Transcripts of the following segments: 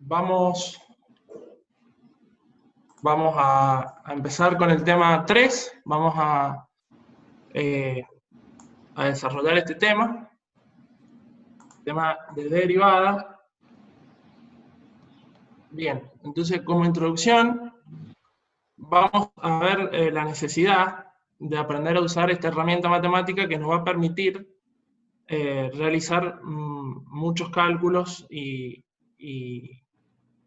Vamos a empezar con el tema 3. Vamos a desarrollar este tema de derivada. Bien, entonces como introducción vamos a ver la necesidad de aprender a usar esta herramienta matemática que nos va a permitir realizar muchos cálculos y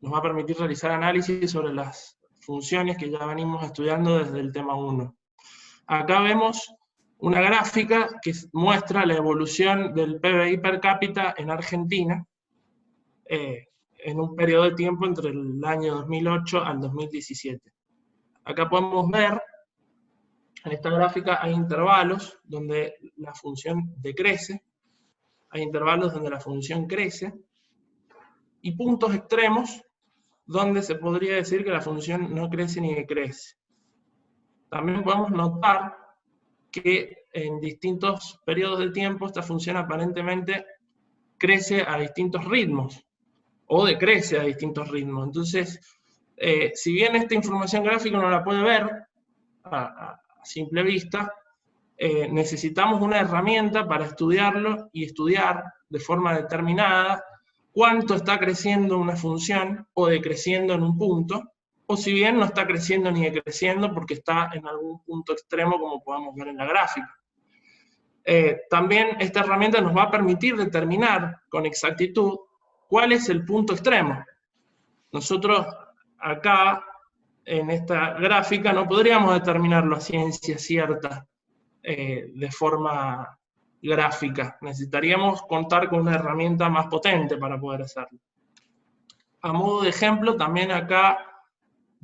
nos va a permitir realizar análisis sobre las funciones que ya venimos estudiando desde el tema 1. Acá vemos una gráfica que muestra la evolución del PBI per cápita en Argentina en un periodo de tiempo entre el año 2008 al 2017. Acá podemos ver, en esta gráfica hay intervalos donde la función decrece, hay intervalos donde la función crece, y puntos extremos donde se podría decir que la función no crece ni decrece. También podemos notar que en distintos periodos de tiempo esta función aparentemente crece a distintos ritmos, o decrece a distintos ritmos. Entonces, si bien esta información gráfica no la puede ver a simple vista, necesitamos una herramienta para estudiarlo y estudiar de forma determinada cuánto está creciendo una función o decreciendo en un punto, o si bien no está creciendo ni decreciendo porque está en algún punto extremo, como podemos ver en la gráfica. También esta herramienta nos va a permitir determinar con exactitud cuál es el punto extremo. Nosotros acá, en esta gráfica, no podríamos determinarlo a ciencia cierta de forma gráfica. Necesitaríamos contar con una herramienta más potente para poder hacerlo. A modo de ejemplo, también acá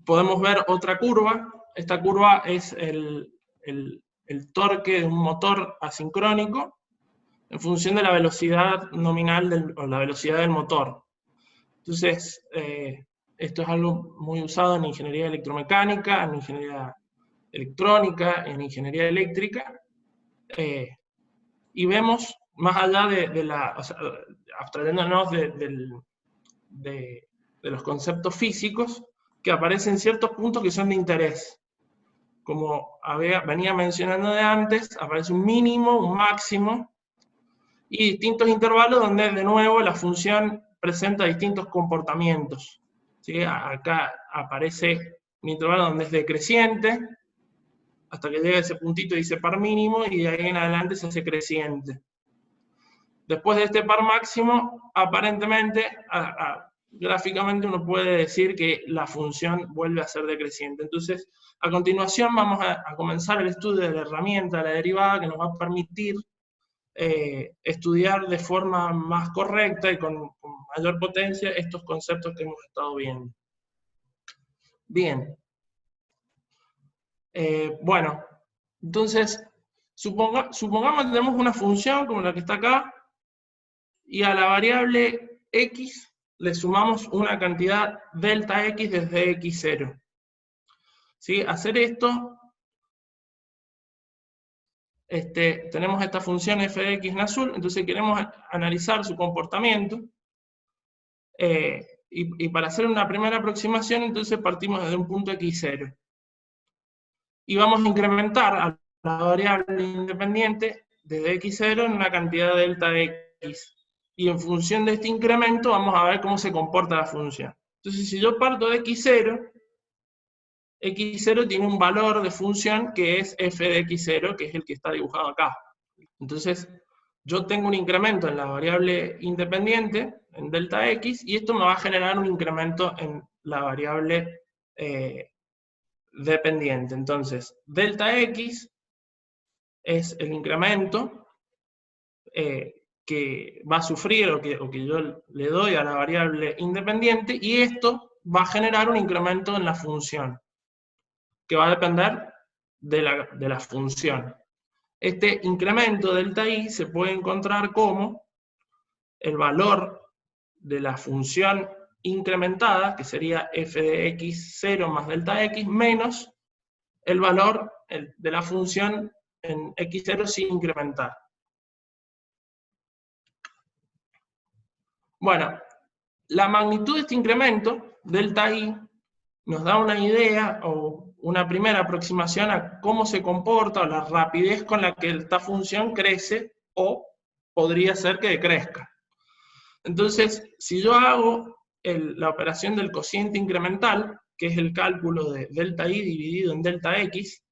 podemos ver otra curva. Esta curva es el torque de un motor asincrónico en función de la velocidad nominal o la velocidad del motor. Entonces, esto es algo muy usado en ingeniería electromecánica, en ingeniería electrónica, en ingeniería eléctrica, y vemos, más allá o sea, abstrayéndonos de los conceptos físicos, que aparecen ciertos puntos que son de interés. Como venía mencionando de antes, aparece un mínimo, un máximo, y distintos intervalos donde, de nuevo, la función presenta distintos comportamientos. ¿Sí? Acá aparece un intervalo donde es decreciente, hasta que llega a ese puntito y dice par mínimo, y de ahí en adelante se hace creciente. Después de este par máximo, aparentemente, gráficamente uno puede decir que la función vuelve a ser decreciente. Entonces, a continuación vamos a comenzar el estudio de la herramienta de la derivada que nos va a permitir estudiar de forma más correcta y con mayor potencia estos conceptos que hemos estado viendo. Bien. Bueno, entonces, supongamos que tenemos una función como la que está acá, y a la variable x le sumamos una cantidad delta x desde x0. ¿Sí? Hacer esto, tenemos esta función f de x en azul, entonces queremos analizar su comportamiento, y para hacer una primera aproximación, entonces partimos desde un punto x0. Y vamos a incrementar a la variable independiente desde x0 en una cantidad delta x. Y en función de este incremento vamos a ver cómo se comporta la función. Entonces, si yo parto de x0, x0 tiene un valor de función que es f de x0, que es el que está dibujado acá. Entonces, yo tengo un incremento en la variable independiente, en delta x, y esto me va a generar un incremento en la variable dependiente. Entonces, delta x es el incremento que va a sufrir o que yo le doy a la variable independiente, y esto va a generar un incremento en la función, que va a depender de la función. Este incremento delta i se puede encontrar como el valor de la función incrementada, que sería f de x0 más delta x, menos el valor de la función en x0 sin incrementar. Bueno, la magnitud de este incremento, delta I, nos da una idea o una primera aproximación a cómo se comporta o la rapidez con la que esta función crece o podría ser que decrezca. Entonces, si yo hago la operación del cociente incremental, que es el cálculo de delta I dividido en delta X,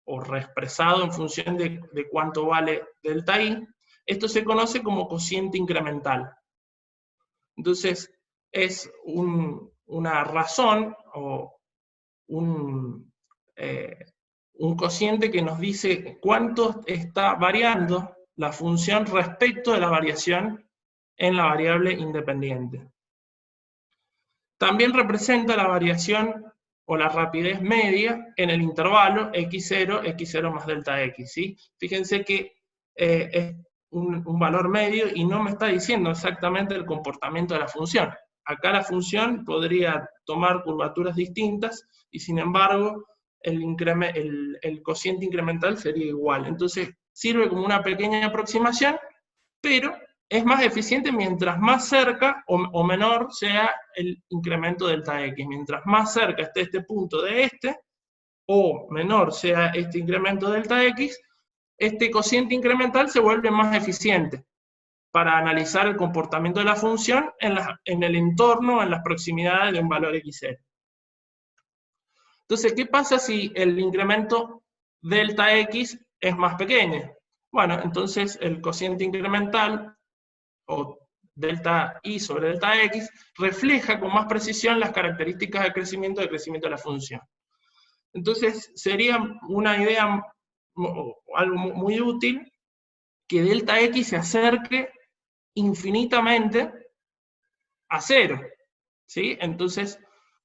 o reexpresado en función de cuánto vale delta I, esto se conoce como cociente incremental. Entonces, es una razón o un cociente que nos dice cuánto está variando la función respecto de la variación en la variable independiente. También representa la variación o la rapidez media en el intervalo x0, x0 más delta x, ¿sí? Fíjense que es un valor medio y no me está diciendo exactamente el comportamiento de la función. Acá la función podría tomar curvaturas distintas y sin embargo el cociente incremental sería igual. Entonces sirve como una pequeña aproximación, pero es más eficiente mientras más cerca o menor sea el incremento delta x. Mientras más cerca esté este punto de este, o menor sea este incremento delta x, este cociente incremental se vuelve más eficiente para analizar el comportamiento de la función en el entorno, en las proximidades de un valor x0. Entonces, ¿qué pasa si el incremento delta x es más pequeño? Bueno, entonces el cociente incremental, o delta I sobre delta X, refleja con más precisión las características de crecimiento y decrecimiento de la función. Entonces, sería una idea, algo muy útil, que delta X se acerque infinitamente a cero, ¿sí? Entonces,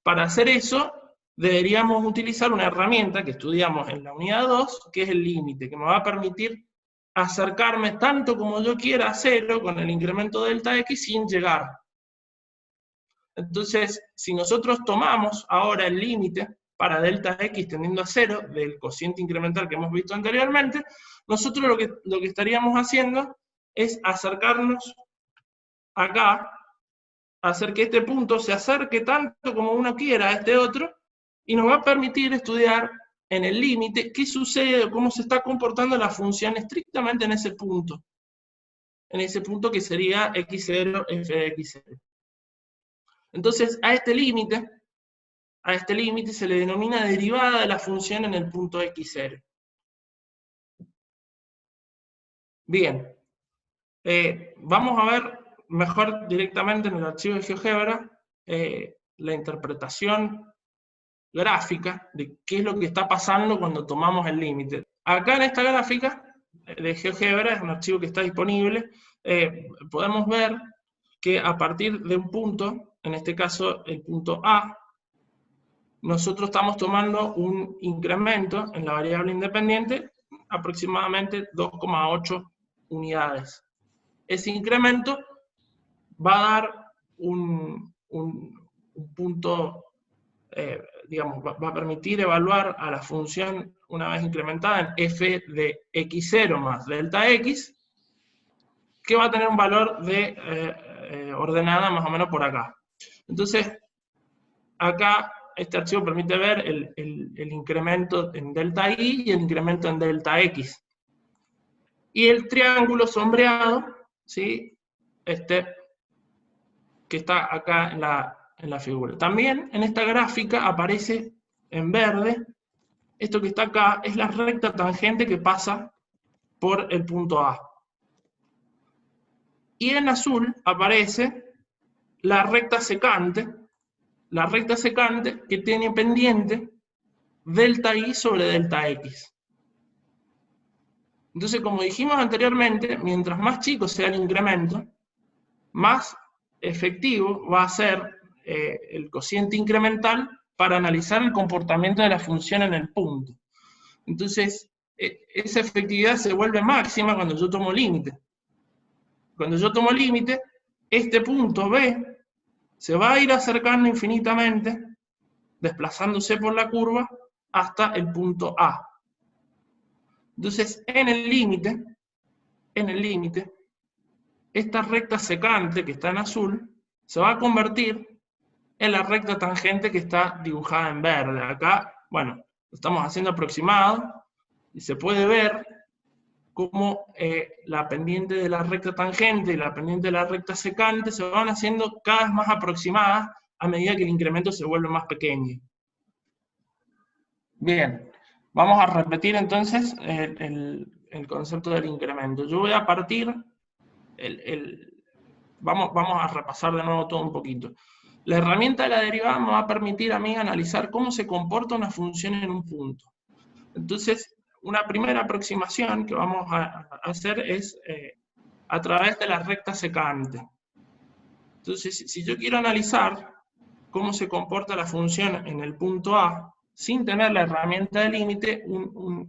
para hacer eso, deberíamos utilizar una herramienta que estudiamos en la unidad 2, que es el límite, que me va a permitir acercarme tanto como yo quiera a cero con el incremento delta x sin llegar. Entonces, si nosotros tomamos ahora el límite para delta x tendiendo a cero del cociente incremental que hemos visto anteriormente, nosotros lo que estaríamos haciendo es acercarnos acá, hacer que este punto se acerque tanto como uno quiera a este otro, y nos va a permitir estudiar en el límite qué sucede o cómo se está comportando la función estrictamente en ese punto que sería x0, f de x0. Entonces, a este límite se le denomina derivada de la función en el punto x0. Bien, vamos a ver mejor directamente en el archivo de GeoGebra la interpretación gráfica de qué es lo que está pasando cuando tomamos el límite. Acá en esta gráfica de GeoGebra, es un archivo que está disponible, podemos ver que a partir de un punto, en este caso el punto A, nosotros estamos tomando un incremento en la variable independiente aproximadamente 2,8 unidades. Ese incremento va a dar un punto, digamos, va a permitir evaluar a la función una vez incrementada en f de x0 más delta x, que va a tener un valor de ordenada más o menos por acá. Entonces, acá este archivo permite ver el incremento en delta i y el incremento en delta x. Y el triángulo sombreado, ¿sí? Que está acá en la figura. También en esta gráfica aparece en verde, esto que está acá es la recta tangente que pasa por el punto A. Y en azul aparece la recta secante que tiene pendiente delta I sobre delta X. Entonces, como dijimos anteriormente, mientras más chico sea el incremento, más efectivo va a ser el cociente incremental para analizar el comportamiento de la función en el punto. Entonces, esa efectividad se vuelve máxima cuando yo tomo límite. Cuando yo tomo límite, este punto B se va a ir acercando infinitamente, desplazándose por la curva hasta el punto A. Entonces, en el límite, esta recta secante que está en azul, se va a convertir en la recta tangente que está dibujada en verde. Acá, bueno, estamos haciendo aproximado, y se puede ver cómo la pendiente de la recta tangente y la pendiente de la recta secante se van haciendo cada vez más aproximadas a medida que el incremento se vuelve más pequeño. Bien, vamos a repetir entonces el concepto del incremento. Yo voy a partir, vamos a repasar de nuevo todo un poquito. La herramienta de la derivada me va a permitir a mí analizar cómo se comporta una función en un punto. Entonces, una primera aproximación que vamos a hacer es a través de la recta secante. Entonces, si yo quiero analizar cómo se comporta la función en el punto A, sin tener la herramienta de límite,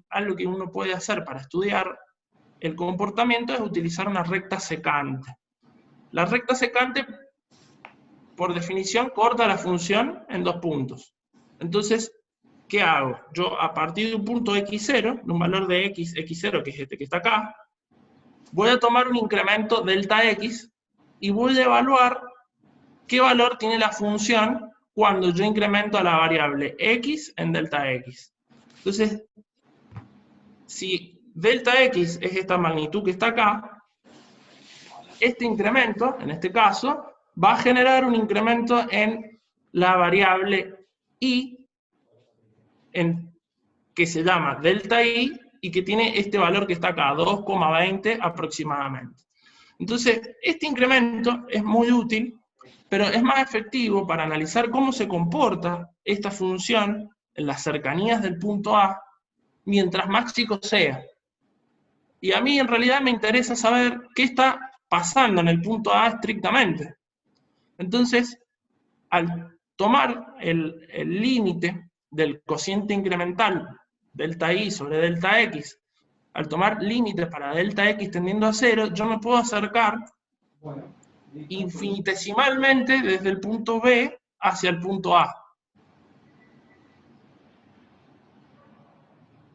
algo que uno puede hacer para estudiar el comportamiento es utilizar una recta secante. La recta secante, por definición, corta la función en dos puntos. Entonces, ¿qué hago? Yo, a partir de un punto x0, de un valor de x0, que es este que está acá, voy a tomar un incremento delta x y voy a evaluar qué valor tiene la función cuando yo incremento a la variable x en delta x. Entonces, si delta x es esta magnitud que está acá, este incremento, en este caso, va a generar un incremento en la variable y, que se llama delta i, y que tiene este valor que está acá, 2,20 aproximadamente. Entonces, este incremento es muy útil, pero es más efectivo para analizar cómo se comporta esta función en las cercanías del punto A, mientras más chico sea. Y a mí en realidad me interesa saber qué está pasando en el punto A estrictamente. Entonces, al tomar el límite del cociente incremental delta i sobre delta x, al tomar límites para delta x tendiendo a 0, yo me puedo acercar infinitesimalmente desde el punto B hacia el punto A.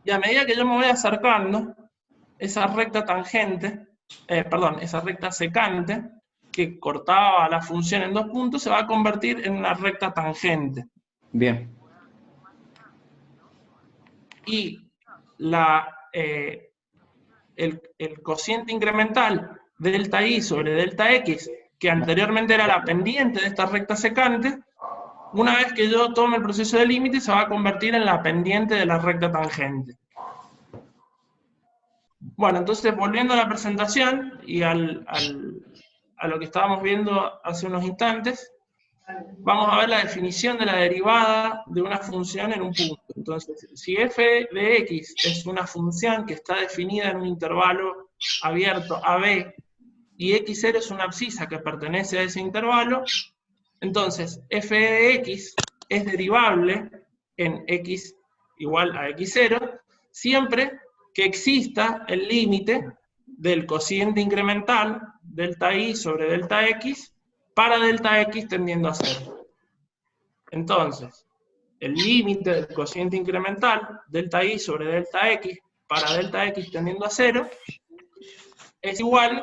Y a medida que yo me voy acercando, esa recta tangente, esa recta secante, que cortaba la función en dos puntos, se va a convertir en una recta tangente. Bien. Y el cociente incremental delta i sobre delta x, que anteriormente era la pendiente de esta recta secante, una vez que yo tome el proceso de límite, se va a convertir en la pendiente de la recta tangente. Bueno, entonces volviendo a la presentación y a lo que estábamos viendo hace unos instantes, vamos a ver la definición de la derivada de una función en un punto. Entonces, si f de x es una función que está definida en un intervalo abierto AB, y x0 es una abscisa que pertenece a ese intervalo, entonces f de x es derivable en x igual a x0, siempre que exista el límite del cociente incremental, delta i sobre delta x, para delta x tendiendo a 0. Entonces, el límite del cociente incremental, delta i sobre delta x, para delta x tendiendo a 0, es igual,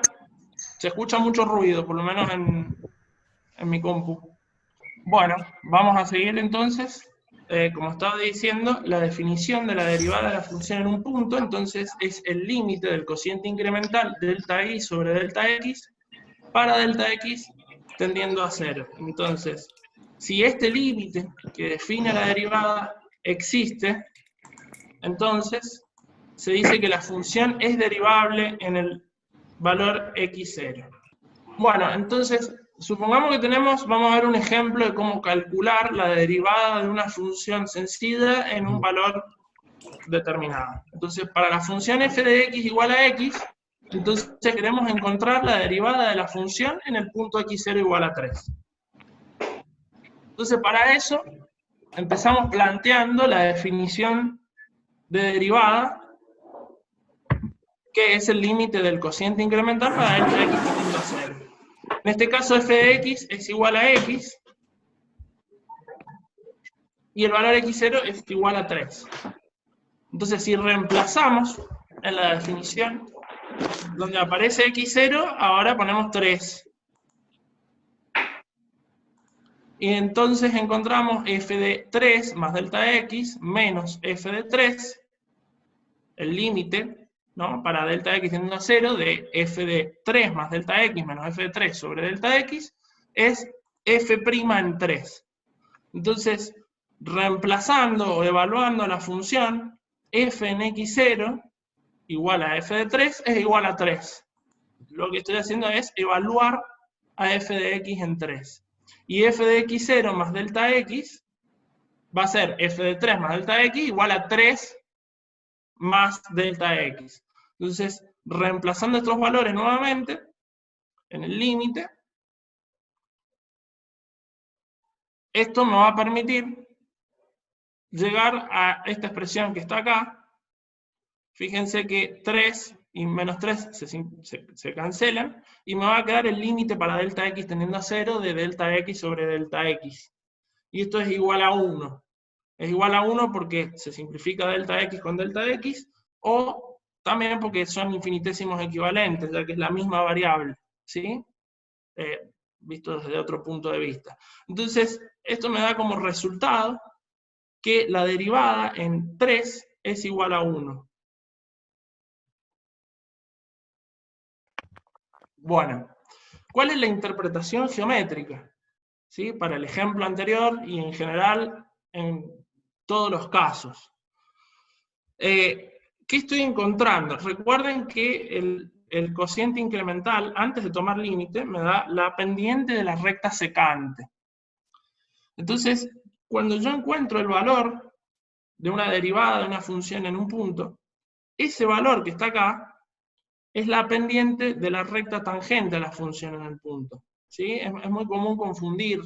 se escucha mucho ruido, por lo menos en mi compu. Bueno, vamos a seguir entonces. Como estaba diciendo, la definición de la derivada de la función en un punto, entonces es el límite del cociente incremental delta i sobre delta x para delta x tendiendo a 0. Entonces, si este límite que define la derivada existe, entonces se dice que la función es derivable en el valor x0. Bueno, entonces, supongamos que vamos a ver un ejemplo de cómo calcular la derivada de una función sencilla en un valor determinado. Entonces, para la función f de x igual a x, entonces queremos encontrar la derivada de la función en el punto x0 igual a 3. Entonces, para eso, empezamos planteando la definición de derivada, que es el límite del cociente incremental para delta x tendiendo a 0. En este caso, f de x es igual a x, y el valor x0 es igual a 3. Entonces, si reemplazamos en la definición, donde aparece x0, ahora ponemos 3. Y entonces encontramos f de 3 más delta x menos f de 3, el límite, ¿no?, para delta x tendiendo a 0 de f de 3 más delta x menos f de 3 sobre delta x es f' en 3. Entonces, reemplazando o evaluando la función, f en x0 igual a f de 3 es igual a 3. Lo que estoy haciendo es evaluar a f de x en 3. Y f de x0 más delta x va a ser f de 3 más delta x igual a 3 más delta x. Entonces, reemplazando estos valores nuevamente en el límite, esto me va a permitir llegar a esta expresión que está acá. Fíjense que 3 y menos 3 se cancelan, y me va a quedar el límite para delta x tendiendo a 0 de delta x sobre delta x. Y esto es igual a 1. Es igual a 1 porque se simplifica delta x con delta x, o también porque son infinitésimos equivalentes, ya que es la misma variable, ¿sí? Visto desde otro punto de vista. Entonces, esto me da como resultado que la derivada en 3 es igual a 1. Bueno, ¿cuál es la interpretación geométrica? ¿Sí? Para el ejemplo anterior y en general en todos los casos. ¿Qué estoy encontrando? Recuerden que el cociente incremental, antes de tomar límite, me da la pendiente de la recta secante. Entonces, cuando yo encuentro el valor de una derivada de una función en un punto, ese valor que está acá es la pendiente de la recta tangente a la función en el punto. ¿Sí? Es muy común confundir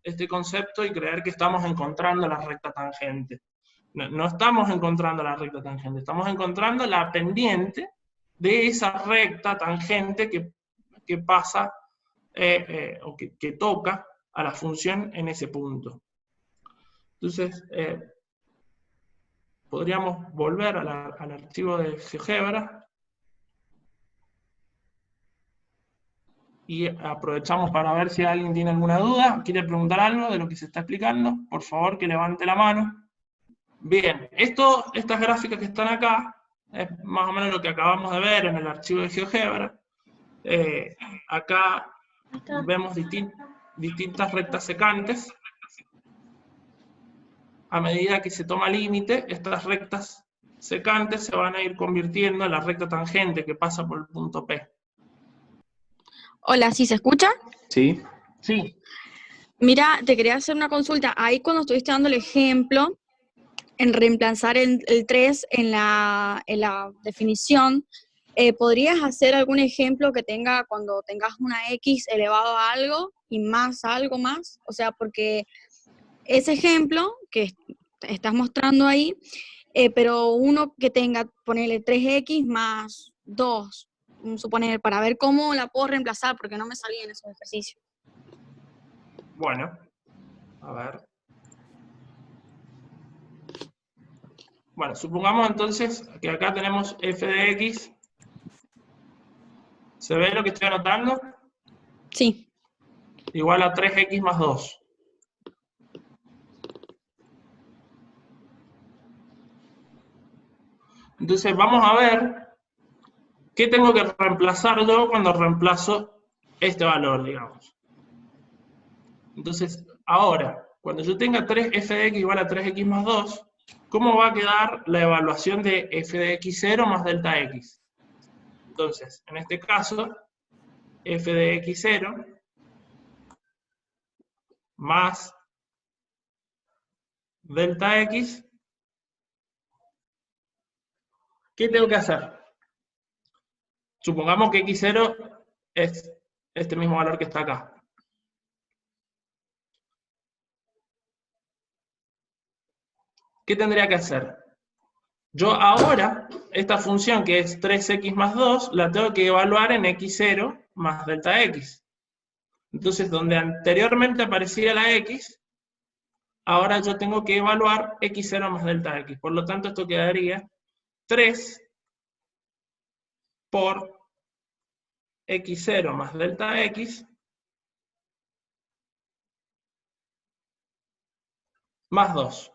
este concepto y creer que estamos encontrando la recta tangente. No estamos encontrando la recta tangente, estamos encontrando la pendiente de esa recta tangente que pasa o que toca a la función en ese punto. Entonces, podríamos volver al archivo de GeoGebra y aprovechamos para ver si alguien tiene alguna duda, quiere preguntar algo de lo que se está explicando, por favor que levante la mano. Bien, estas gráficas que están acá, es más o menos lo que acabamos de ver en el archivo de GeoGebra. Acá vemos distintas rectas secantes. A medida que se toma límite, estas rectas secantes se van a ir convirtiendo en la recta tangente que pasa por el punto P. Hola, ¿sí se escucha? Sí. Sí. Mira, te quería hacer una consulta. Ahí cuando estuviste dando el ejemplo, en reemplazar el 3 en la definición, ¿podrías hacer algún ejemplo que tenga cuando tengas una x elevado a algo y más a algo más? O sea, porque ese ejemplo que estás mostrando ahí, pero uno que tenga, ponele 3x más 2, suponer, para ver cómo la puedo reemplazar, porque no me salía en esos ejercicios. Bueno, a ver. Bueno, supongamos entonces que acá tenemos f de x. ¿Se ve lo que estoy anotando? Sí. Igual a 3x más 2. Entonces vamos a ver qué tengo que reemplazar yo cuando reemplazo este valor, digamos. Entonces, ahora, cuando yo tenga 3f de x igual a 3x más 2, ¿cómo va a quedar la evaluación de f de x0 más delta x? Entonces, en este caso, f de x0 más delta x, ¿qué tengo que hacer? Supongamos que x0 es este mismo valor que está acá. ¿Qué tendría que hacer? Yo ahora, esta función que es 3x más 2, la tengo que evaluar en x0 más delta x. Entonces, donde anteriormente aparecía la x, ahora yo tengo que evaluar x0 más delta x. Por lo tanto, esto quedaría 3 por x0 más delta x más 2.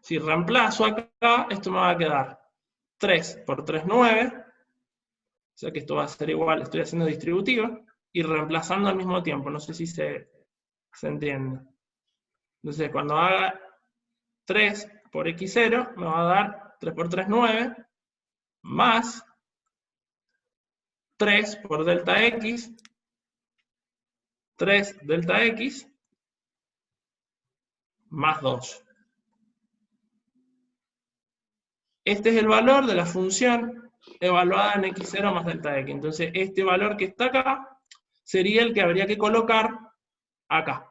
Si reemplazo acá, esto me va a quedar 3 por 3, 9. O sea que esto va a ser igual, estoy haciendo distributiva, y reemplazando al mismo tiempo. No sé si se entiende. Entonces, cuando haga 3 por x0, me va a dar 3 por 3, 9, más 3 por delta x, 3 delta x, más 2. Este es el valor de la función evaluada en x0 más delta x. Entonces, este valor que está acá sería el que habría que colocar acá.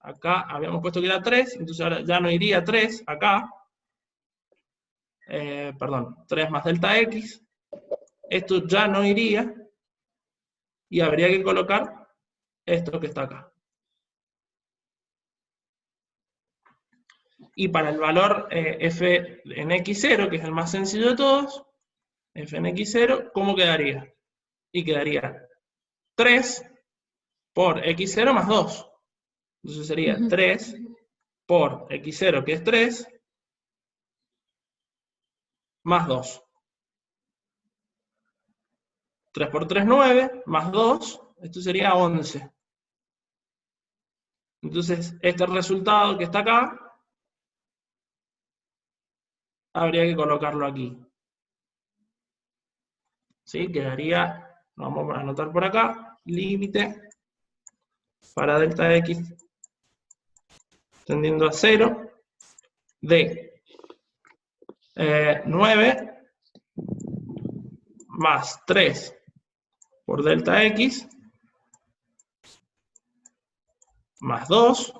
Acá habíamos puesto que era 3, entonces ahora ya no iría 3 acá. Perdón, 3 más delta x. Esto ya no iría. Y habría que colocar esto que está acá. Y para el valor f en x0, que es el más sencillo de todos, f en x0, ¿cómo quedaría? Y quedaría 3 por x0 más 2. Entonces sería 3 por x0, que es 3, más 2. 3 por 3, 9, más 2, esto sería 11. Entonces, este resultado que está acá, habría que colocarlo aquí. ¿Sí? Quedaría, vamos a anotar por acá, límite para delta x tendiendo a 0 de 9 más 3 por delta x más 2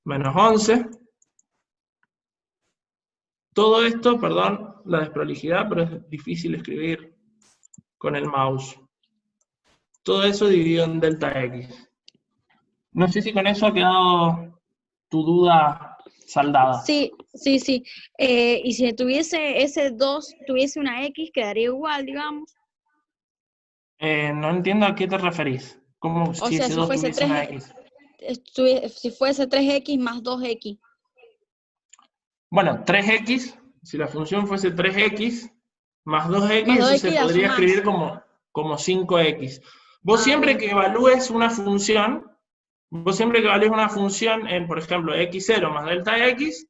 menos 11. Todo esto, perdón la desprolijidad, pero es difícil escribir con el mouse. Todo eso dividido en delta x. No sé si con eso ha quedado tu duda saldada. Sí. Y si tuviese ese 2, tuviese una X, quedaría igual, digamos. No entiendo a qué te referís. ¿Cómo O si sea, ese 2 tuviese una X? Si fuese 3X más 2X. Bueno, 3X, si la función fuese 3X más 2X, Más eso 2X se la podría sumás. escribir como 5X. Vos siempre que evalúes una función, en, por ejemplo, x0 más delta x,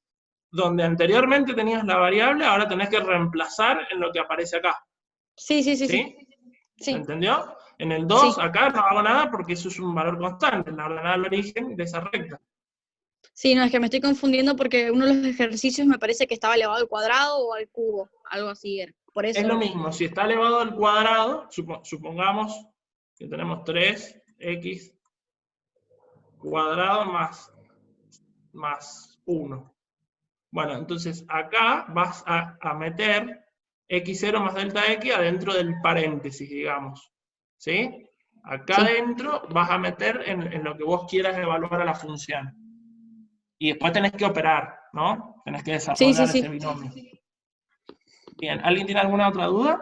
donde anteriormente tenías la variable, ahora tenés que reemplazar en lo que aparece acá. Sí. ¿Se entendió? En el 2, Sí. acá no hago nada porque eso es un valor constante, la ordenada al origen de esa recta. Sí, no, es que me estoy confundiendo porque uno de los ejercicios me parece que estaba elevado al cuadrado o al cubo, algo así era. Por eso. Es lo mismo, si está elevado al cuadrado, supongamos que tenemos 3x cuadrado más 1. Bueno, entonces acá vas a meter x0 más delta x adentro del paréntesis, digamos. ¿Sí? Acá adentro vas a meter en lo que vos quieras evaluar a la función. Y después tenés que operar, ¿no? Tenés que desarrollar ese binomio. Bien, ¿alguien tiene alguna otra duda?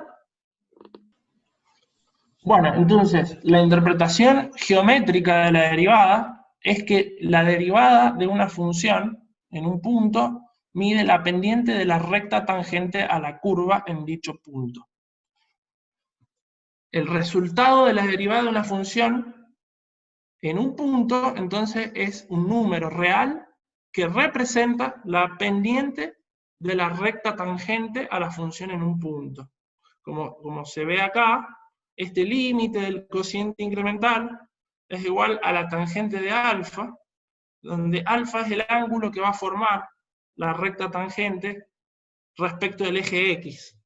Bueno, entonces, la interpretación geométrica de la derivada es que la derivada de una función en un punto mide la pendiente de la recta tangente a la curva en dicho punto. El resultado de la derivada de una función en un punto, entonces, es un número real que representa la pendiente de la recta tangente a la función en un punto. Como se ve acá, este límite del cociente incremental es igual a la tangente de alfa, donde alfa es el ángulo que va a formar la recta tangente respecto del eje X.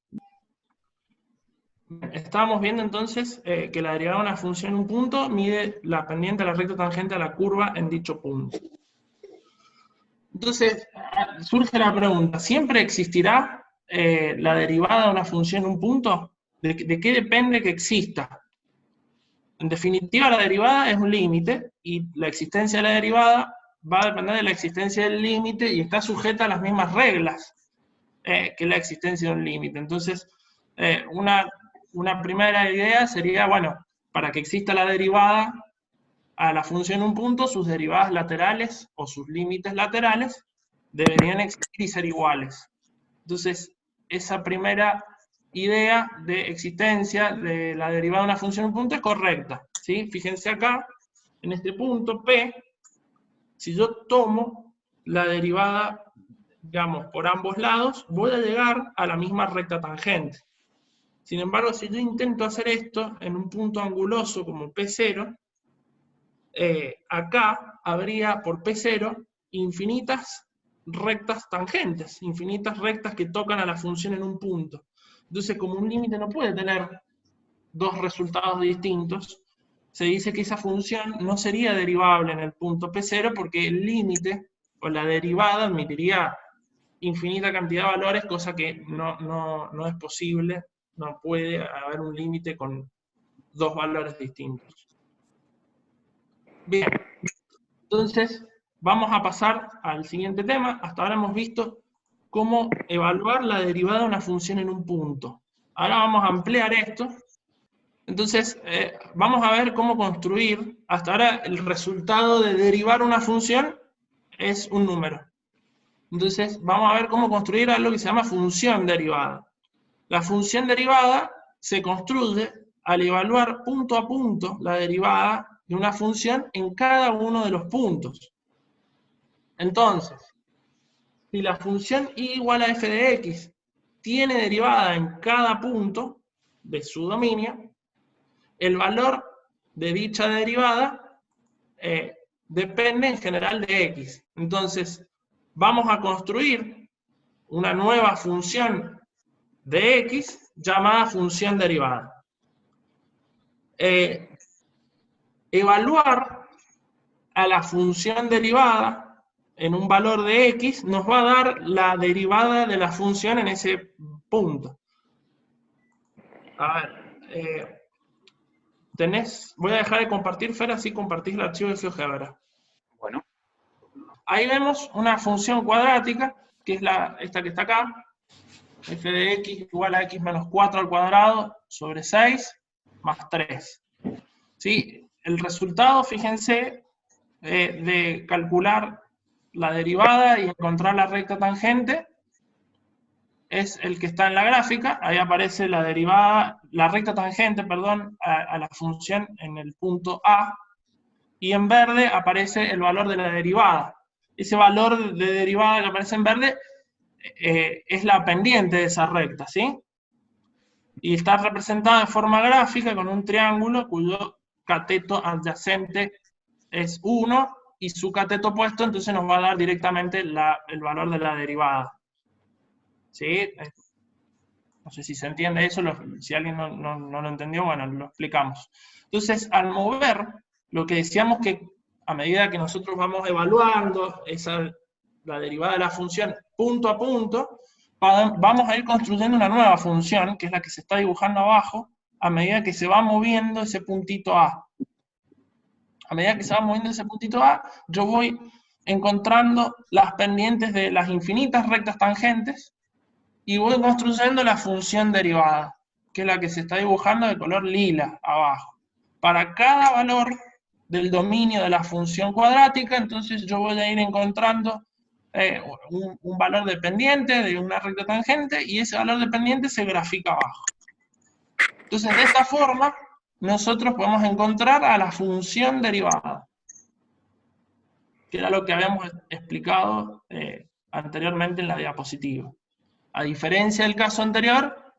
Estábamos viendo entonces que la derivada de una función en un punto mide la pendiente de la recta tangente a la curva en dicho punto. Entonces, surge la pregunta, ¿siempre existirá la derivada de una función en un punto? ¿De qué depende que exista? En definitiva, la derivada es un límite, y la existencia de la derivada va a depender de la existencia del límite y está sujeta a las mismas reglas que la existencia de un límite. Entonces, una primera idea sería, bueno, para que exista la derivada, a la función en un punto, sus derivadas laterales o sus límites laterales deberían existir y ser iguales. Entonces, esa primera idea de existencia de la derivada de una función en un punto es correcta, ¿sí? Fíjense acá, en este punto P, si yo tomo la derivada, digamos, por ambos lados, voy a llegar a la misma recta tangente. Sin embargo, si yo intento hacer esto en un punto anguloso como P0, acá habría por P0 infinitas rectas tangentes, infinitas rectas que tocan a la función en un punto. Entonces, como un límite no puede tener dos resultados distintos, se dice que esa función no sería derivable en el punto P0 porque el límite o la derivada admitiría infinita cantidad de valores, cosa que no es posible, no puede haber un límite con dos valores distintos. Bien, entonces vamos a pasar al siguiente tema. Hasta ahora hemos visto cómo evaluar la derivada de una función en un punto. Ahora vamos a ampliar esto. Entonces, vamos a ver cómo construir. Hasta ahora el resultado de derivar una función es un número. Entonces, vamos a ver cómo construir algo que se llama función derivada. La función derivada se construye al evaluar punto a punto la derivada de una función en cada uno de los puntos. Entonces, si la función y igual a f de x tiene derivada en cada punto de su dominio, el valor de dicha derivada depende en general de x. Entonces, vamos a construir una nueva función de x llamada función derivada. Evaluar a la función derivada en un valor de x nos va a dar la derivada de la función en ese punto. A ver, voy a dejar de compartir, Fer, así compartís el archivo de GeoGebra. Bueno. Ahí vemos una función cuadrática, que es esta que está acá, f de x igual a x menos 4 al cuadrado sobre 6 más 3. ¿Sí? El resultado, fíjense, de calcular la derivada y encontrar la recta tangente es el que está en la gráfica. Ahí aparece la derivada, la recta tangente, perdón, a la función en el punto A, y en verde aparece el valor de la derivada. Ese valor de derivada que aparece en verde es la pendiente de esa recta, ¿sí? Y está representada de forma gráfica con un triángulo cuyo cateto adyacente es 1 y su cateto opuesto, entonces nos va a dar directamente el valor de la derivada. ¿Sí? No sé si se entiende eso, si alguien no lo entendió, bueno, lo explicamos. Entonces, al mover, lo que decíamos que a medida que nosotros vamos evaluando la derivada de la función punto a punto, vamos a ir construyendo una nueva función, que es la que se está dibujando abajo, a medida que se va moviendo ese puntito A. A medida que se va moviendo ese puntito A, yo voy encontrando las pendientes de las infinitas rectas tangentes y voy construyendo la función derivada, que es la que se está dibujando de color lila abajo. Para cada valor del dominio de la función cuadrática, entonces yo voy a ir encontrando un valor dependiente de una recta tangente y ese valor dependiente se grafica abajo. Entonces, de esta forma, nosotros podemos encontrar a la función derivada, que era lo que habíamos explicado anteriormente en la diapositiva. A diferencia del caso anterior,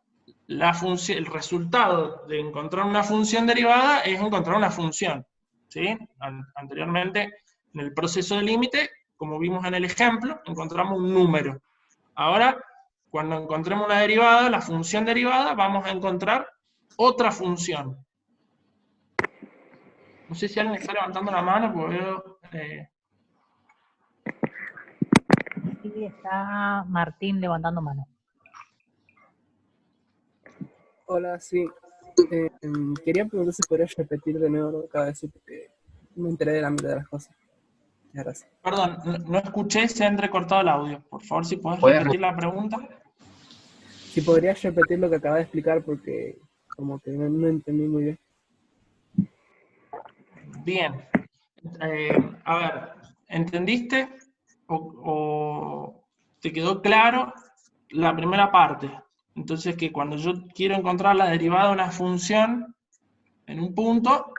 el resultado de encontrar una función derivada es encontrar una función. ¿Sí? Anteriormente, en el proceso de límite, como vimos en el ejemplo, encontramos un número. Ahora, cuando encontremos una derivada, la función derivada, vamos a encontrar otra función. No sé si alguien está levantando la mano, porque veo... Sí, está Martín levantando mano. Hola, sí. Quería preguntar si podrías repetir de nuevo lo que acaba de decir, porque me enteré de la mitad de las cosas. Gracias. Perdón, no escuché, se ha entrecortado el audio. Por favor, si puedes repetir la pregunta. Si podrías repetir lo que acaba de explicar, porque como que no entendí muy bien. Bien. A ver, ¿entendiste o te quedó claro la primera parte? Entonces, que cuando yo quiero encontrar la derivada de una función en un punto,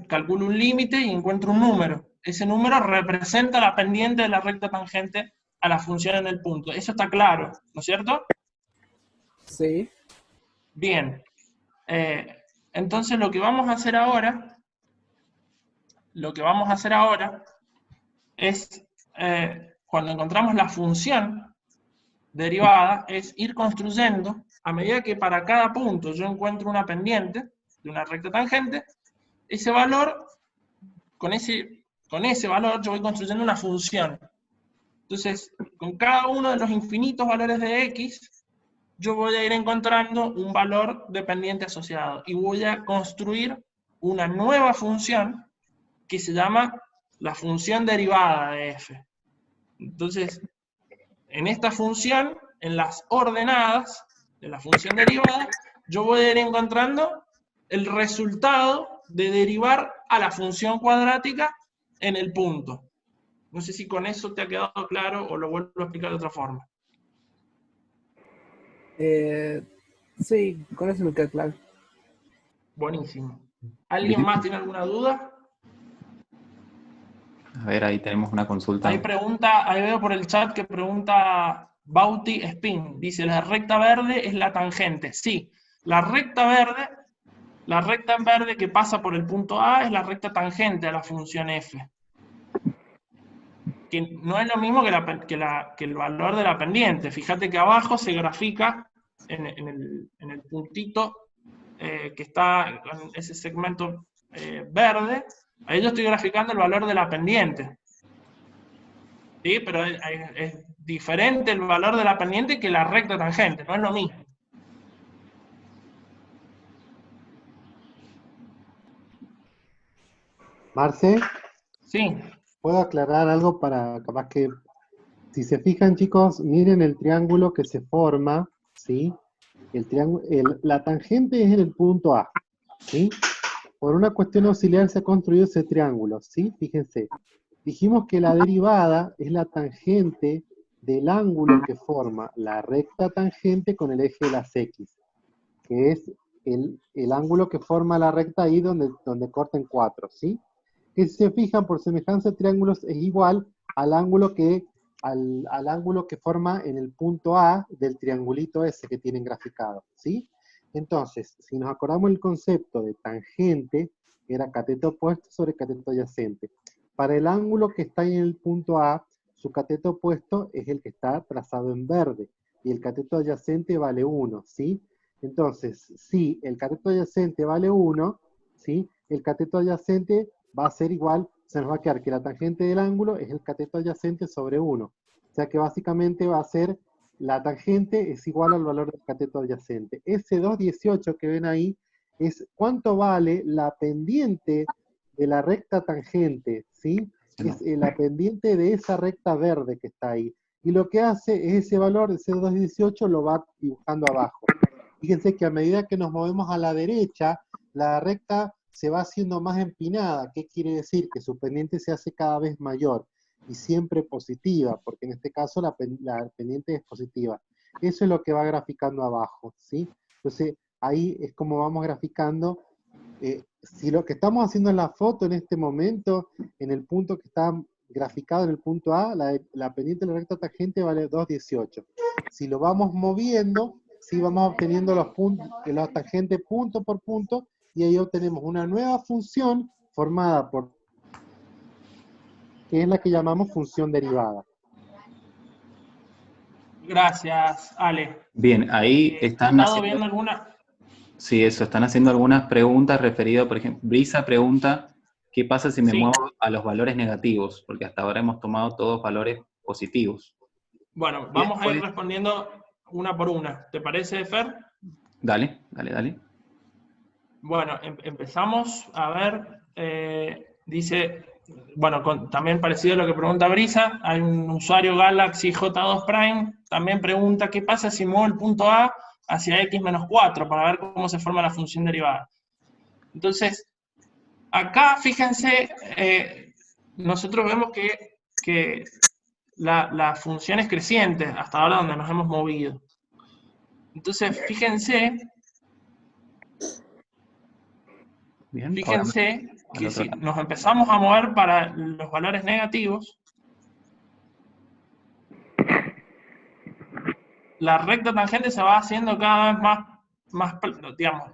calculo un límite y encuentro un número. Ese número representa la pendiente de la recta tangente a la función en el punto. Eso está claro, ¿no es cierto? Sí. Bien. Entonces lo que vamos a hacer ahora es, cuando encontramos la función derivada, es ir construyendo, a medida que para cada punto yo encuentro una pendiente de una recta tangente, ese valor, con ese valor yo voy construyendo una función. Entonces, con cada uno de los infinitos valores de x, yo voy a ir encontrando un valor de pendiente asociado, y voy a construir una nueva función que se llama la función derivada de f. Entonces, en esta función, en las ordenadas de la función derivada, yo voy a ir encontrando el resultado de derivar a la función cuadrática en el punto. No sé si con eso te ha quedado claro o lo vuelvo a explicar de otra forma. Sí, con eso me queda claro. Buenísimo. ¿Alguien más tiene alguna duda? A ver, ahí tenemos una consulta. Ahí veo por el chat que pregunta Bauti Spin. Dice, ¿la recta verde es la tangente? Sí, la recta verde que pasa por el punto A es la recta tangente a la función f. Que no es lo mismo que el valor de la pendiente. Fíjate que abajo se grafica en el puntito que está en ese segmento verde. Ahí yo estoy graficando el valor de la pendiente. ¿Sí? Pero es diferente el valor de la pendiente que la recta tangente, no es lo mismo. Marce, Sí. ¿puedo aclarar algo para capaz que, si se fijan chicos, miren el triángulo que se forma, ¿sí? La tangente es en el punto A, ¿sí? Por una cuestión auxiliar se ha construido ese triángulo, ¿sí? Fíjense. Dijimos que la derivada es la tangente del ángulo que forma la recta tangente con el eje de las X, que es el ángulo que forma la recta ahí donde corta en 4, ¿sí? Que si se fijan, por semejanza de triángulos, es igual al ángulo que forma en el punto A del triangulito ese que tienen graficado, ¿sí? Entonces, si nos acordamos el concepto de tangente, era cateto opuesto sobre cateto adyacente. Para el ángulo que está en el punto A, su cateto opuesto es el que está trazado en verde, y el cateto adyacente vale 1, ¿sí? Entonces, si el cateto adyacente vale 1, ¿sí? El cateto adyacente va a ser igual, se nos va a quedar que la tangente del ángulo es el cateto adyacente sobre 1. O sea que básicamente va a ser, la tangente es igual al valor del cateto adyacente. Ese 2,18 que ven ahí es cuánto vale la pendiente de la recta tangente, ¿sí? Es la pendiente de esa recta verde que está ahí. Y lo que hace es ese valor, ese 2,18, lo va dibujando abajo. Fíjense que a medida que nos movemos a la derecha, la recta se va haciendo más empinada. ¿Qué quiere decir? Que su pendiente se hace cada vez mayor y siempre positiva, porque en este caso la pendiente es positiva. Eso es lo que va graficando abajo, ¿sí? Entonces, ahí es como vamos graficando. Si lo que estamos haciendo en la foto en este momento, en el punto que está graficado en el punto A, la pendiente de la recta tangente vale 2,18. Si lo vamos moviendo, sí vamos obteniendo los puntos, la tangente punto por punto, y ahí obtenemos una nueva función formada por, que es la que llamamos función derivada. Gracias, Ale. Bien, ahí están viendo alguna... Sí, eso, están haciendo algunas preguntas referidas, por ejemplo, Brisa pregunta, ¿qué pasa si me muevo a los valores negativos? Porque hasta ahora hemos tomado todos valores positivos. Bueno, vamos a ir respondiendo una por una. ¿Te parece, Fer? Dale, dale, dale. Bueno, empezamos a ver, dice, bueno, también parecido a lo que pregunta Brisa, hay un usuario Galaxy J2 Prime, también pregunta, ¿qué pasa si muevo el punto A hacia x menos 4 para ver cómo se forma la función derivada? Entonces, Acá, fíjense, nosotros vemos que la función es creciente, hasta ahora donde nos hemos movido. Entonces, fíjense Bien, que otro si lado. nos empezamos a mover para los valores negativos, la recta tangente se va haciendo cada vez más, digamos,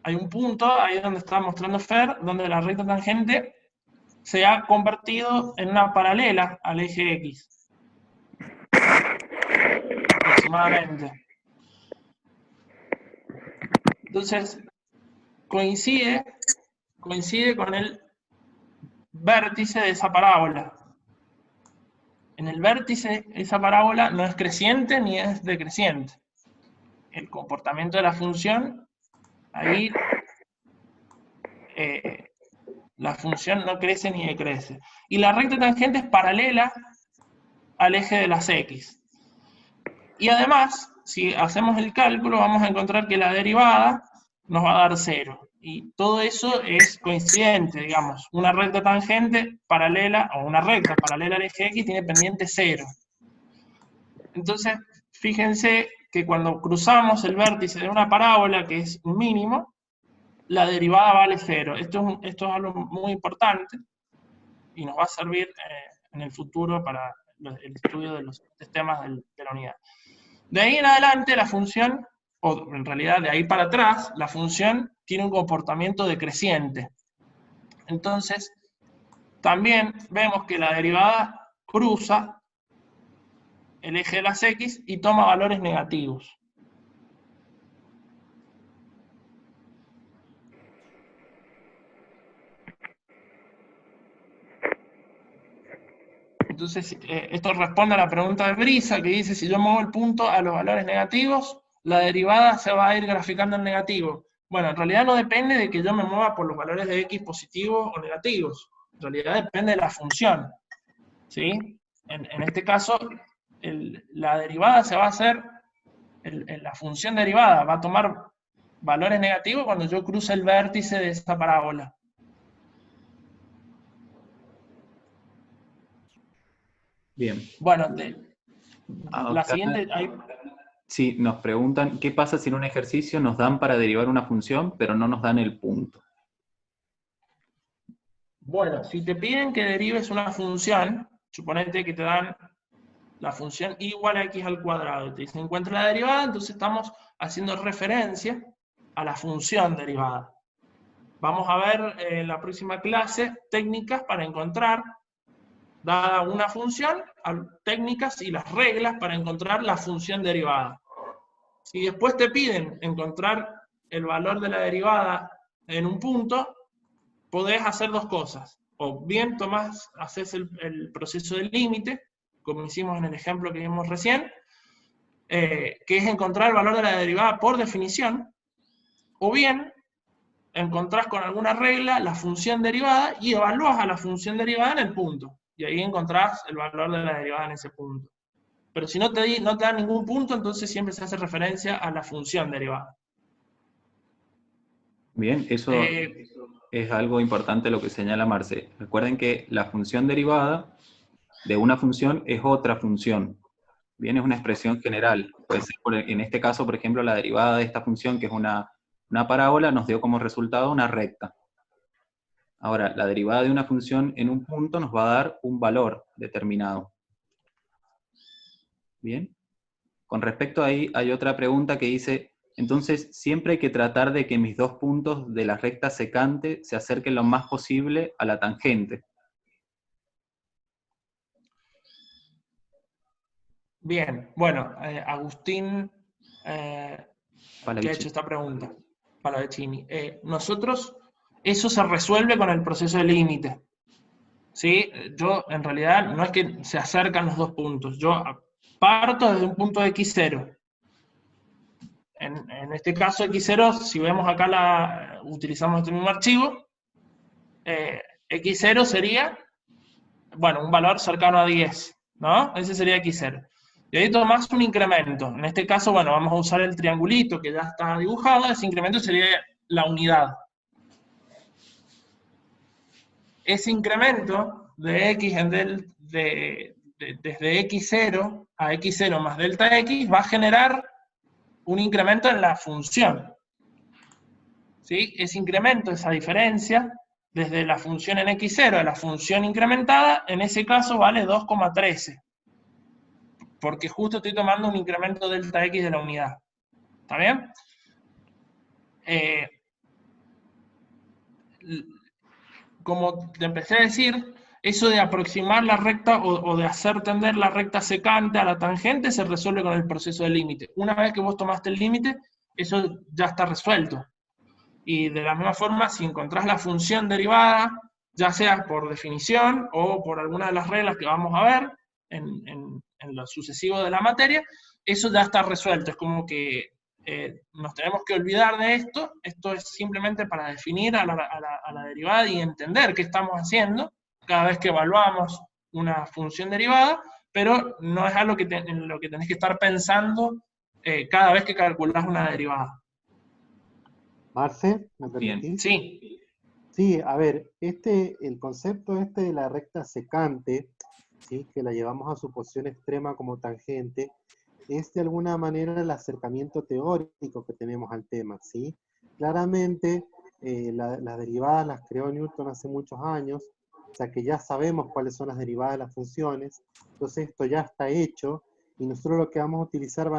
hay un punto, ahí donde está mostrando Fer, donde la recta tangente se ha convertido en una paralela al eje X, aproximadamente. Entonces, coincide con el vértice de esa parábola. En el vértice, esa parábola no es creciente ni es decreciente. El comportamiento de la función, ahí la función no crece ni decrece. Y la recta tangente es paralela al eje de las X. Y además, si hacemos el cálculo, vamos a encontrar que la derivada nos va a dar 0. Y todo eso es coincidente, digamos. Una recta tangente paralela, o una recta paralela al eje X, tiene pendiente 0. Entonces, fíjense que cuando cruzamos el vértice de una parábola, que es un mínimo, la derivada vale 0. Esto es algo muy importante y nos va a servir en el futuro para el estudio de los sistemas de la unidad. De ahí en adelante la función, o en realidad de ahí para atrás, la función tiene un comportamiento decreciente. Entonces, también vemos que la derivada cruza el eje de las X y toma valores negativos. Entonces, esto responde a la pregunta de Brisa, que dice, si yo muevo el punto a los valores negativos, la derivada se va a ir graficando en negativo. Bueno, en realidad no depende de que yo me mueva por los valores de X positivos o negativos. En realidad depende de la función. ¿Sí? En este caso, la derivada se va a hacer, la función derivada va a tomar valores negativos cuando yo cruce el vértice de esa parábola. Bien. Bueno, la Acá, siguiente... sí, nos preguntan, ¿qué pasa si en un ejercicio nos dan para derivar una función, pero no nos dan el punto? Bueno, si te piden que derives una función, suponete que te dan la función y igual a x al cuadrado, te dicen encuentra la derivada, entonces estamos haciendo referencia a la función derivada. Vamos a ver en la próxima clase técnicas para encontrar, dada una función, técnicas y las reglas para encontrar la función derivada. Si después te piden encontrar el valor de la derivada en un punto, podés hacer dos cosas. O bien haces el proceso del límite, como hicimos en el ejemplo que vimos recién, que es encontrar el valor de la derivada por definición, o bien encontrás con alguna regla la función derivada y evalúas a la función derivada en el punto. Y ahí encontrás el valor de la derivada en ese punto. Pero si no te dan ningún punto, entonces siempre se hace referencia a la función derivada. Bien, eso es algo importante lo que señala Marce. Recuerden que la función derivada de una función es otra función. Bien, es una expresión general. Puede ser, en este caso, por ejemplo, la derivada de esta función, que es una parábola, nos dio como resultado una recta. Ahora, la derivada de una función en un punto nos va a dar un valor determinado. Bien. Con respecto a ahí, hay otra pregunta que dice, entonces, siempre hay que tratar de que mis dos puntos de la recta secante se acerquen lo más posible a la tangente. Bien, bueno, Agustín que ha hecho esta pregunta, Palavicini. Nosotros, eso se resuelve con el proceso de límite. ¿Sí? Yo, en realidad, no es que se acercan los dos puntos. Yo parto desde un punto de x0. En este caso, x0, si vemos acá, utilizamos este mismo archivo, x0 sería, bueno, un valor cercano a 10, ¿no? Ese sería x0. Y ahí tomás un incremento. En este caso, bueno, vamos a usar el triangulito que ya está dibujado. Ese incremento sería la unidad. ese incremento de x desde x0 a x0 más delta x va a generar un incremento en la función. ¿Sí? Ese incremento, esa diferencia, desde la función en x0 a la función incrementada, en ese caso vale 2,13. Porque justo estoy tomando un incremento delta x de la unidad. ¿Está bien? Como te empecé a decir, eso de aproximar la recta o de hacer tender la recta secante a la tangente se resuelve con el proceso de límite. Una vez que vos tomaste el límite, eso ya está resuelto. Y de la misma forma, si encontrás la función derivada, ya sea por definición o por alguna de las reglas que vamos a ver en lo sucesivo de la materia, eso ya está resuelto. Es como que nos tenemos que olvidar de esto. Esto es simplemente para definir a la derivada y entender qué estamos haciendo cada vez que evaluamos una función derivada, pero no es algo en lo que tenés que estar pensando cada vez que calculás una derivada. Marce, ¿me permitís? Bien. Sí. Sí, a ver, el concepto de la recta secante, ¿sí? Que la llevamos a su posición extrema como tangente, es de alguna manera el acercamiento teórico que tenemos al tema, ¿sí? Claramente, las derivadas las creó Newton hace muchos años, o sea que ya sabemos cuáles son las derivadas de las funciones, entonces esto ya está hecho, y nosotros lo que vamos a utilizar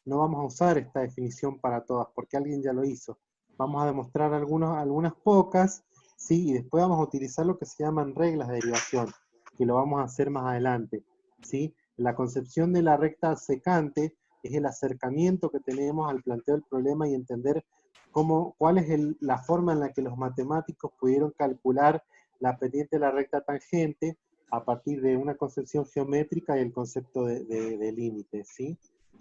no vamos a usar esta definición para todas, porque alguien ya lo hizo. Vamos a demostrar algunas pocas, ¿sí? Y después vamos a utilizar lo que se llaman reglas de derivación, que lo vamos a hacer más adelante, ¿sí? La concepción de la recta secante es el acercamiento que tenemos al planteo del problema y entender cuál es la forma en la que los matemáticos pudieron calcular la pendiente de la recta tangente a partir de una concepción geométrica y el concepto de límite, ¿sí?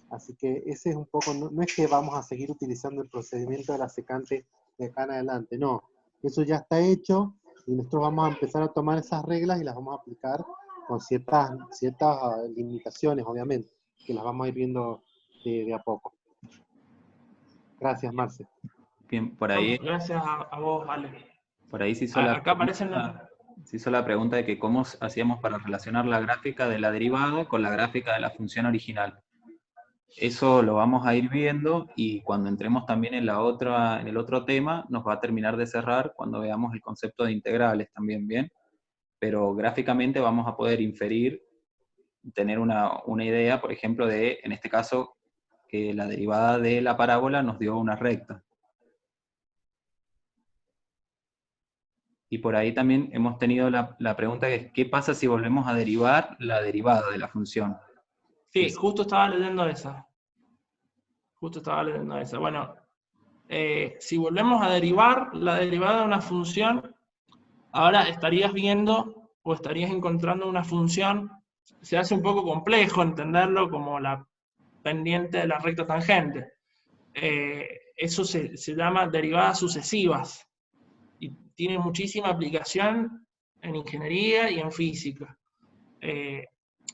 Así que ese es un poco, no es que vamos a seguir utilizando el procedimiento de la secante de acá en adelante, no. Eso ya está hecho y nosotros vamos a empezar a tomar esas reglas y las vamos a aplicar con ciertas limitaciones, obviamente, que las vamos a ir viendo de a poco. Gracias, Marce. Bien, por ahí. Gracias a vos, Ale. Por ahí se hizo la pregunta de que cómo hacíamos para relacionar la gráfica de la derivada con la gráfica de la función original. Eso lo vamos a ir viendo y cuando entremos también en el otro tema, nos va a terminar de cerrar cuando veamos el concepto de integrales también, ¿bien? Pero gráficamente vamos a poder inferir, tener una idea, por ejemplo, en este caso, que la derivada de la parábola nos dio una recta. Y por ahí también hemos tenido la pregunta que es, ¿qué pasa si volvemos a derivar la derivada de la función? Sí, justo estaba leyendo esa. Bueno, si volvemos a derivar la derivada de una función, ahora estarías viendo o estarías encontrando una función, se hace un poco complejo entenderlo como la pendiente de la recta tangente. Eso se llama derivadas sucesivas y tiene muchísima aplicación en ingeniería y en física.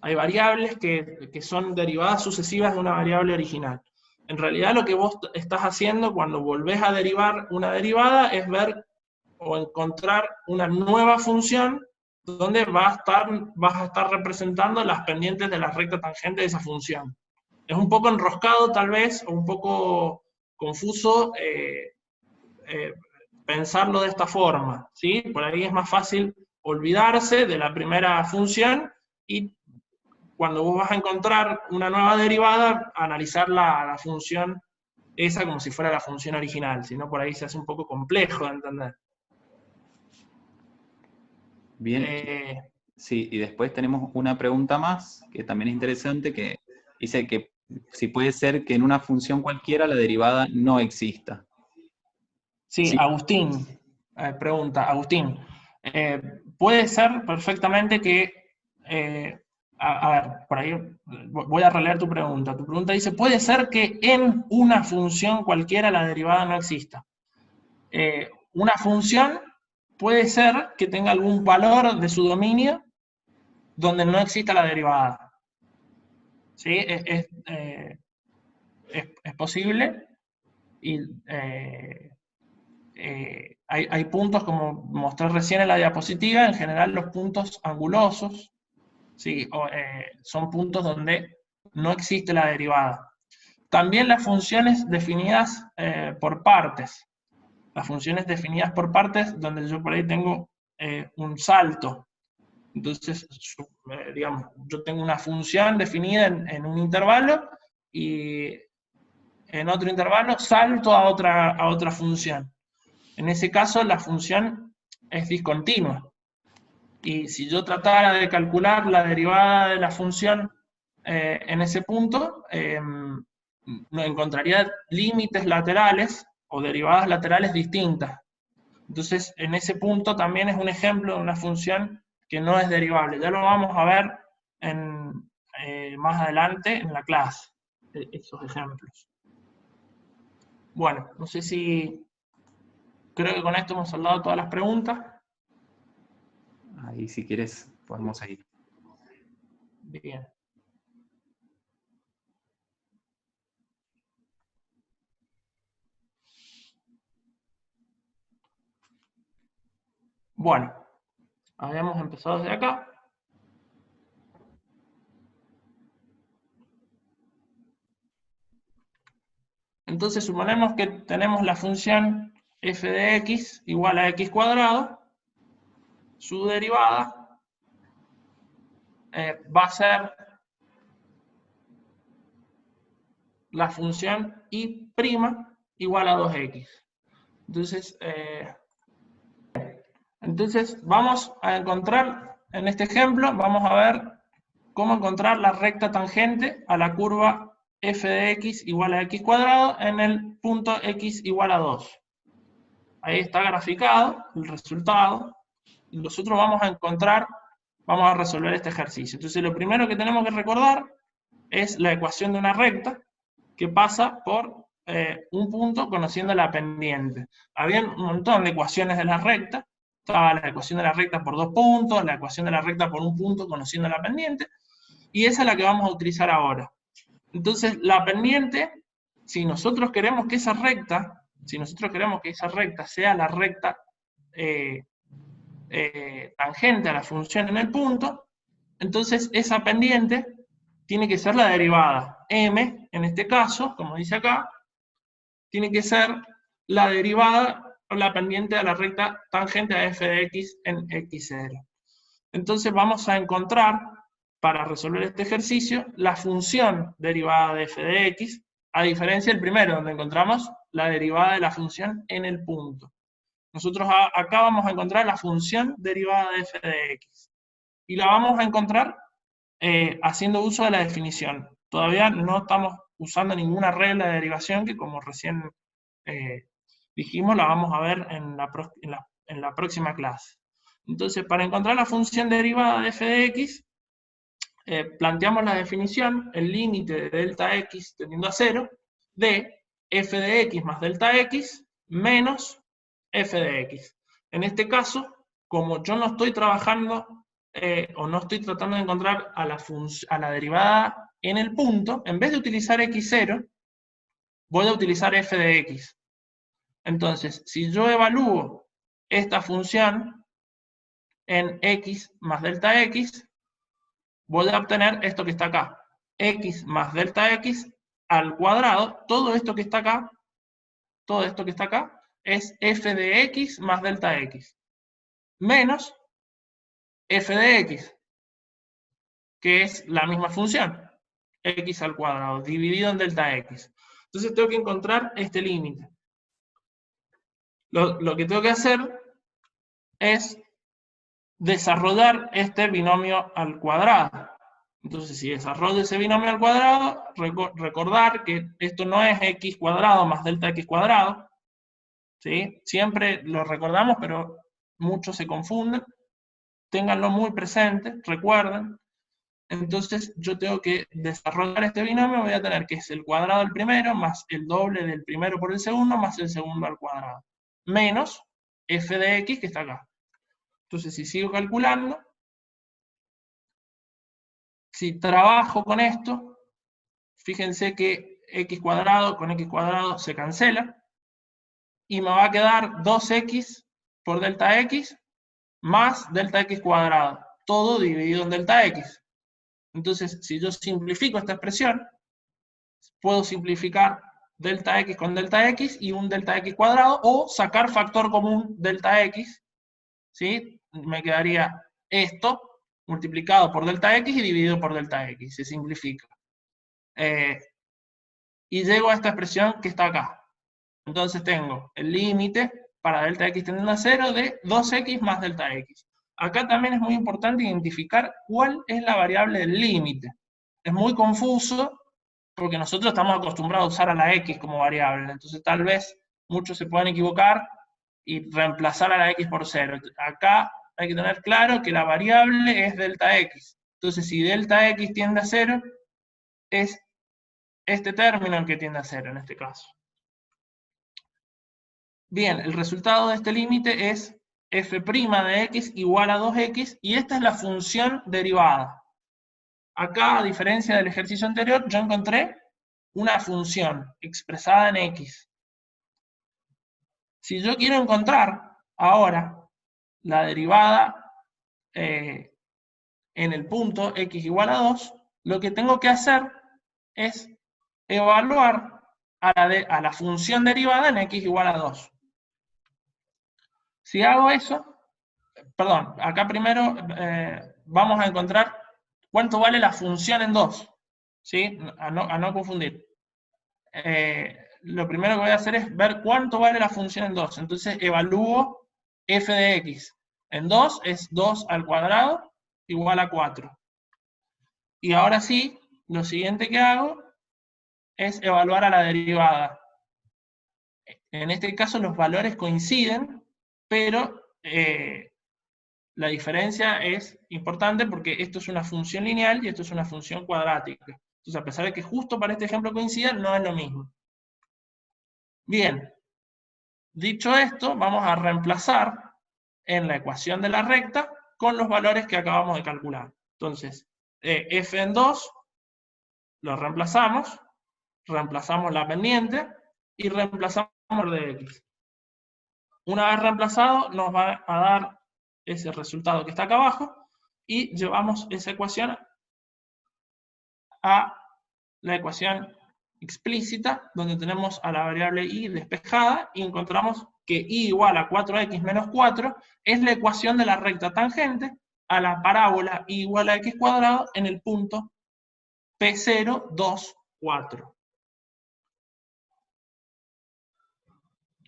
Hay variables que son derivadas sucesivas de una variable original. En realidad lo que vos estás haciendo cuando volvés a derivar una derivada es ver o encontrar una nueva función donde vas a estar representando las pendientes de la recta tangente de esa función. Es un poco enroscado tal vez, o un poco confuso pensarlo de esta forma, ¿sí? Por ahí es más fácil olvidarse de la primera función y cuando vos vas a encontrar una nueva derivada, analizar la función esa como si fuera la función original, si no por ahí se hace un poco complejo de entender. Bien, sí, y después tenemos una pregunta más, que también es interesante, que dice que si puede ser que en una función cualquiera la derivada no exista. Sí, sí. Agustín, pregunta, Agustín, puede ser perfectamente que, a ver, por ahí voy a releer tu pregunta. Tu pregunta dice, ¿puede ser que en una función cualquiera la derivada no exista? Una función puede ser que tenga algún valor de su dominio donde no exista la derivada. ¿Sí? Es posible y hay puntos, como mostré recién en la diapositiva, en general los puntos angulosos, ¿sí? Son puntos donde no existe la derivada. También las funciones definidas por partes. Las funciones definidas por partes, donde yo por ahí tengo un salto. Entonces, digamos, yo tengo una función definida en un intervalo, y en otro intervalo salto a otra función. En ese caso, la función es discontinua. Y si yo tratara de calcular la derivada de la función en ese punto, no encontraría límites laterales o derivadas laterales distintas. Entonces, en ese punto también es un ejemplo de una función que no es derivable. Ya lo vamos a ver más adelante en la clase, esos ejemplos. Bueno, no sé si... Creo que con esto hemos saldado todas las preguntas. Ahí, si quieres, podemos seguir. Bien. Bueno, habíamos empezado desde acá. Entonces suponemos que tenemos la función f de x igual a x cuadrado. Su derivada va a ser la función y' igual a 2x. Entonces vamos a encontrar, en este ejemplo, vamos a ver cómo encontrar la recta tangente a la curva f de x igual a x cuadrado en el punto x igual a 2. Ahí está graficado el resultado. Y nosotros vamos a resolver este ejercicio. Entonces lo primero que tenemos que recordar es la ecuación de una recta que pasa por un punto conociendo la pendiente. Había un montón de ecuaciones de la recta. Estaba la ecuación de la recta por 2 puntos, la ecuación de la recta por un punto conociendo la pendiente, y esa es la que vamos a utilizar ahora. Entonces, la pendiente, si nosotros queremos que esa recta sea la recta tangente a la función en el punto, entonces esa pendiente tiene que ser la derivada. M, en este caso, como dice acá, tiene que ser la derivada o la pendiente a la recta tangente a f de x en x0. Entonces vamos a encontrar, para resolver este ejercicio, la función derivada de f de x, a diferencia del primero, donde encontramos la derivada de la función en el punto. Nosotros acá vamos a encontrar la función derivada de f de x. Y la vamos a encontrar haciendo uso de la definición. Todavía no estamos usando ninguna regla de derivación, que como recién dijimos, la vamos a ver en la próxima clase. Entonces, para encontrar la función derivada de f de x, planteamos la definición, el límite de delta x tendiendo a 0, de f de x más delta x menos f de x. En este caso, como yo no estoy trabajando o no estoy tratando de encontrar a la derivada en el punto, en vez de utilizar x0, voy a utilizar f de x. Entonces, si yo evalúo esta función en x más delta x, voy a obtener esto que está acá. X más delta x al cuadrado, todo esto que está acá, es f de x más delta x, menos f de x, que es la misma función, x al cuadrado, dividido en delta x. Entonces tengo que encontrar este límite. Lo que tengo que hacer es desarrollar este binomio al cuadrado. Entonces, si desarrollo ese binomio al cuadrado, recordar que esto no es x cuadrado más delta x cuadrado, ¿sí? Siempre lo recordamos, pero muchos se confunden. Ténganlo muy presente, recuerden. Entonces, yo tengo que desarrollar este binomio, voy a tener que es el cuadrado del primero, más el doble del primero por el segundo, más el segundo al cuadrado, menos f de x que está acá. Entonces, si sigo calculando, si trabajo con esto, fíjense que x cuadrado con x cuadrado se cancela. y me va a quedar 2x por delta x más delta x cuadrado, todo dividido en delta x. Entonces, si yo simplifico esta expresión, puedo simplificar delta x con delta x y un delta x cuadrado, o sacar factor común delta x, ¿sí? Me quedaría esto multiplicado por delta x y dividido por delta x, se simplifica. Y llego a esta expresión que está acá. Entonces tengo el límite para delta x tendiendo a 0 de 2x más delta x. Acá también es muy importante identificar cuál es la variable del límite. Es muy confuso porque nosotros estamos acostumbrados a usar a la x como variable, entonces tal vez muchos se puedan equivocar y reemplazar a la x por 0. Acá hay que tener claro que la variable es delta x. Entonces si delta x tiende a 0, es este término el que tiende a 0 en este caso. Bien, el resultado de este límite es f' de x igual a 2x, y esta es la función derivada. Acá, a diferencia del ejercicio anterior, yo encontré una función expresada en x. Si yo quiero encontrar ahora la derivada en el punto x igual a 2, lo que tengo que hacer es evaluar a la función derivada en x igual a 2. Si hago eso, perdón, acá primero vamos a encontrar cuánto vale la función en 2, ¿sí? A no confundir. Lo primero que voy a hacer es ver cuánto vale la función en 2. Entonces evalúo f de x. En 2 es 2 al cuadrado igual a 4. Y ahora sí, lo siguiente que hago es evaluar a la derivada. En este caso los valores coinciden, pero la diferencia es importante porque esto es una función lineal y esto es una función cuadrática. Entonces, a pesar de que justo para este ejemplo coincidan, no es lo mismo. Bien, dicho esto, vamos a reemplazar en la ecuación de la recta con los valores que acabamos de calcular. Entonces, f en 2 lo reemplazamos la pendiente y reemplazamos el de x. Una vez reemplazado, nos va a dar ese resultado que está acá abajo, y llevamos esa ecuación a la ecuación explícita, donde tenemos a la variable y despejada, y encontramos que y igual a 4x menos 4 es la ecuación de la recta tangente a la parábola y igual a x cuadrado en el punto P0, 2, 4.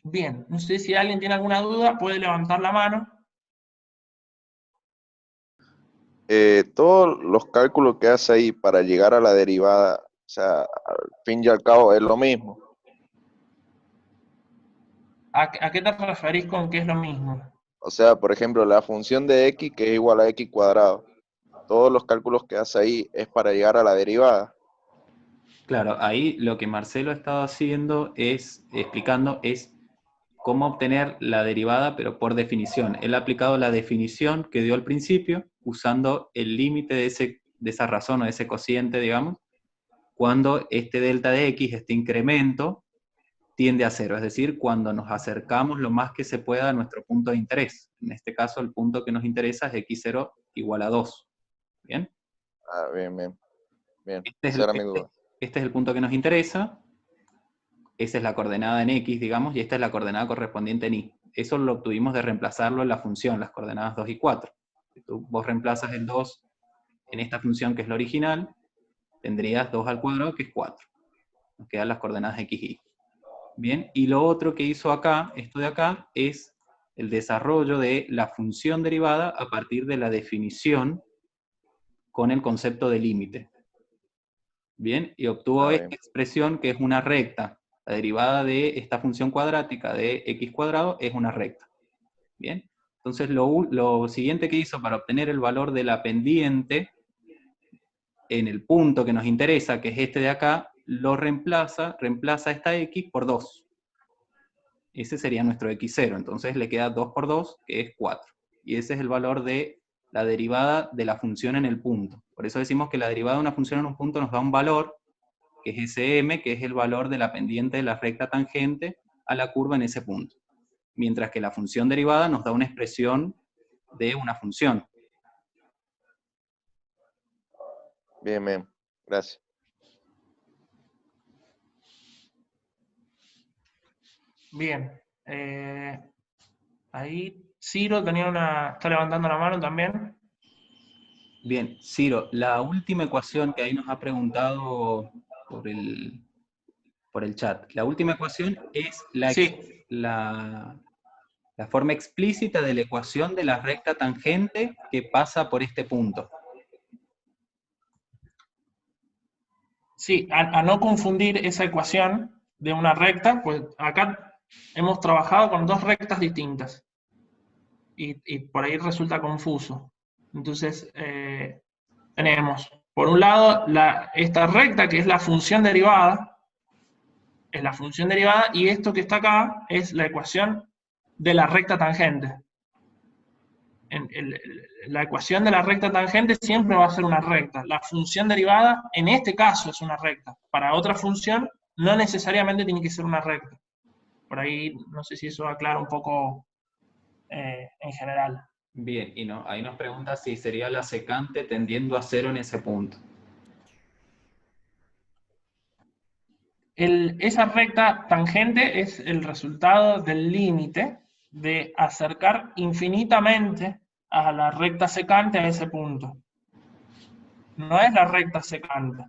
Bien, no sé si alguien tiene alguna duda, puede levantar la mano. Todos los cálculos que hace ahí para llegar a la derivada, o sea, al fin y al cabo es lo mismo. ¿A qué te referís con que es lo mismo? O sea, por ejemplo, la función de x que es igual a x cuadrado. Todos los cálculos que hace ahí es para llegar a la derivada. Claro, ahí lo que Marcelo ha estado explicando es cómo obtener la derivada, pero por definición. Él ha aplicado la definición que dio al principio, usando el límite de esa razón o de ese cociente, digamos, cuando este delta de x, este incremento, tiende a 0, es decir, cuando nos acercamos lo más que se pueda a nuestro punto de interés. En este caso, el punto que nos interesa es x0 igual a 2. ¿Bien? Ah, bien, bien. Bien, Este esa era mi duda. Este es el punto que nos interesa. Esa es la coordenada en x, digamos, y esta es la coordenada correspondiente en y. Eso lo obtuvimos de reemplazarlo en la función, las coordenadas 2 y 4. Si vos reemplazas el 2 en esta función que es la original, tendrías 2 al cuadrado, que es 4. Nos quedan las coordenadas x y. Bien, y lo otro que hizo acá, esto de acá, es el desarrollo de la función derivada a partir de la definición con el concepto de límite. Bien, y obtuvo esta expresión que es una recta. La derivada de esta función cuadrática de x cuadrado es una recta. Bien, entonces lo siguiente que hizo para obtener el valor de la pendiente en el punto que nos interesa, que es este de acá, lo reemplaza esta x por 2. Ese sería nuestro x0, entonces le queda 2 por 2, que es 4. Y ese es el valor de la derivada de la función en el punto. Por eso decimos que la derivada de una función en un punto nos da un valor, que es SM, que es el valor de la pendiente de la recta tangente a la curva en ese punto. Mientras que la función derivada nos da una expresión de una función. Bien, bien. Gracias. Bien. Ahí Ciro está levantando la mano también. Bien, Ciro, la última ecuación que ahí nos ha preguntado por el chat. La última ecuación es Sí. la forma explícita de la ecuación de la recta tangente que pasa por este punto. Sí, a no confundir esa ecuación de una recta, pues acá hemos trabajado con dos rectas distintas. Y por ahí resulta confuso. Entonces, tenemos, por un lado, esta recta que es la función derivada, y esto que está acá es la ecuación de la recta tangente. La ecuación de la recta tangente siempre va a ser una recta. La función derivada, en este caso, es una recta. Para otra función, no necesariamente tiene que ser una recta. Por ahí, no sé si eso aclara un poco en general. Bien, y ahí nos pregunta si sería la secante tendiendo a 0 en ese punto. Esa recta tangente es el resultado del límite de acercar infinitamente a la recta secante a ese punto. No es la recta secante.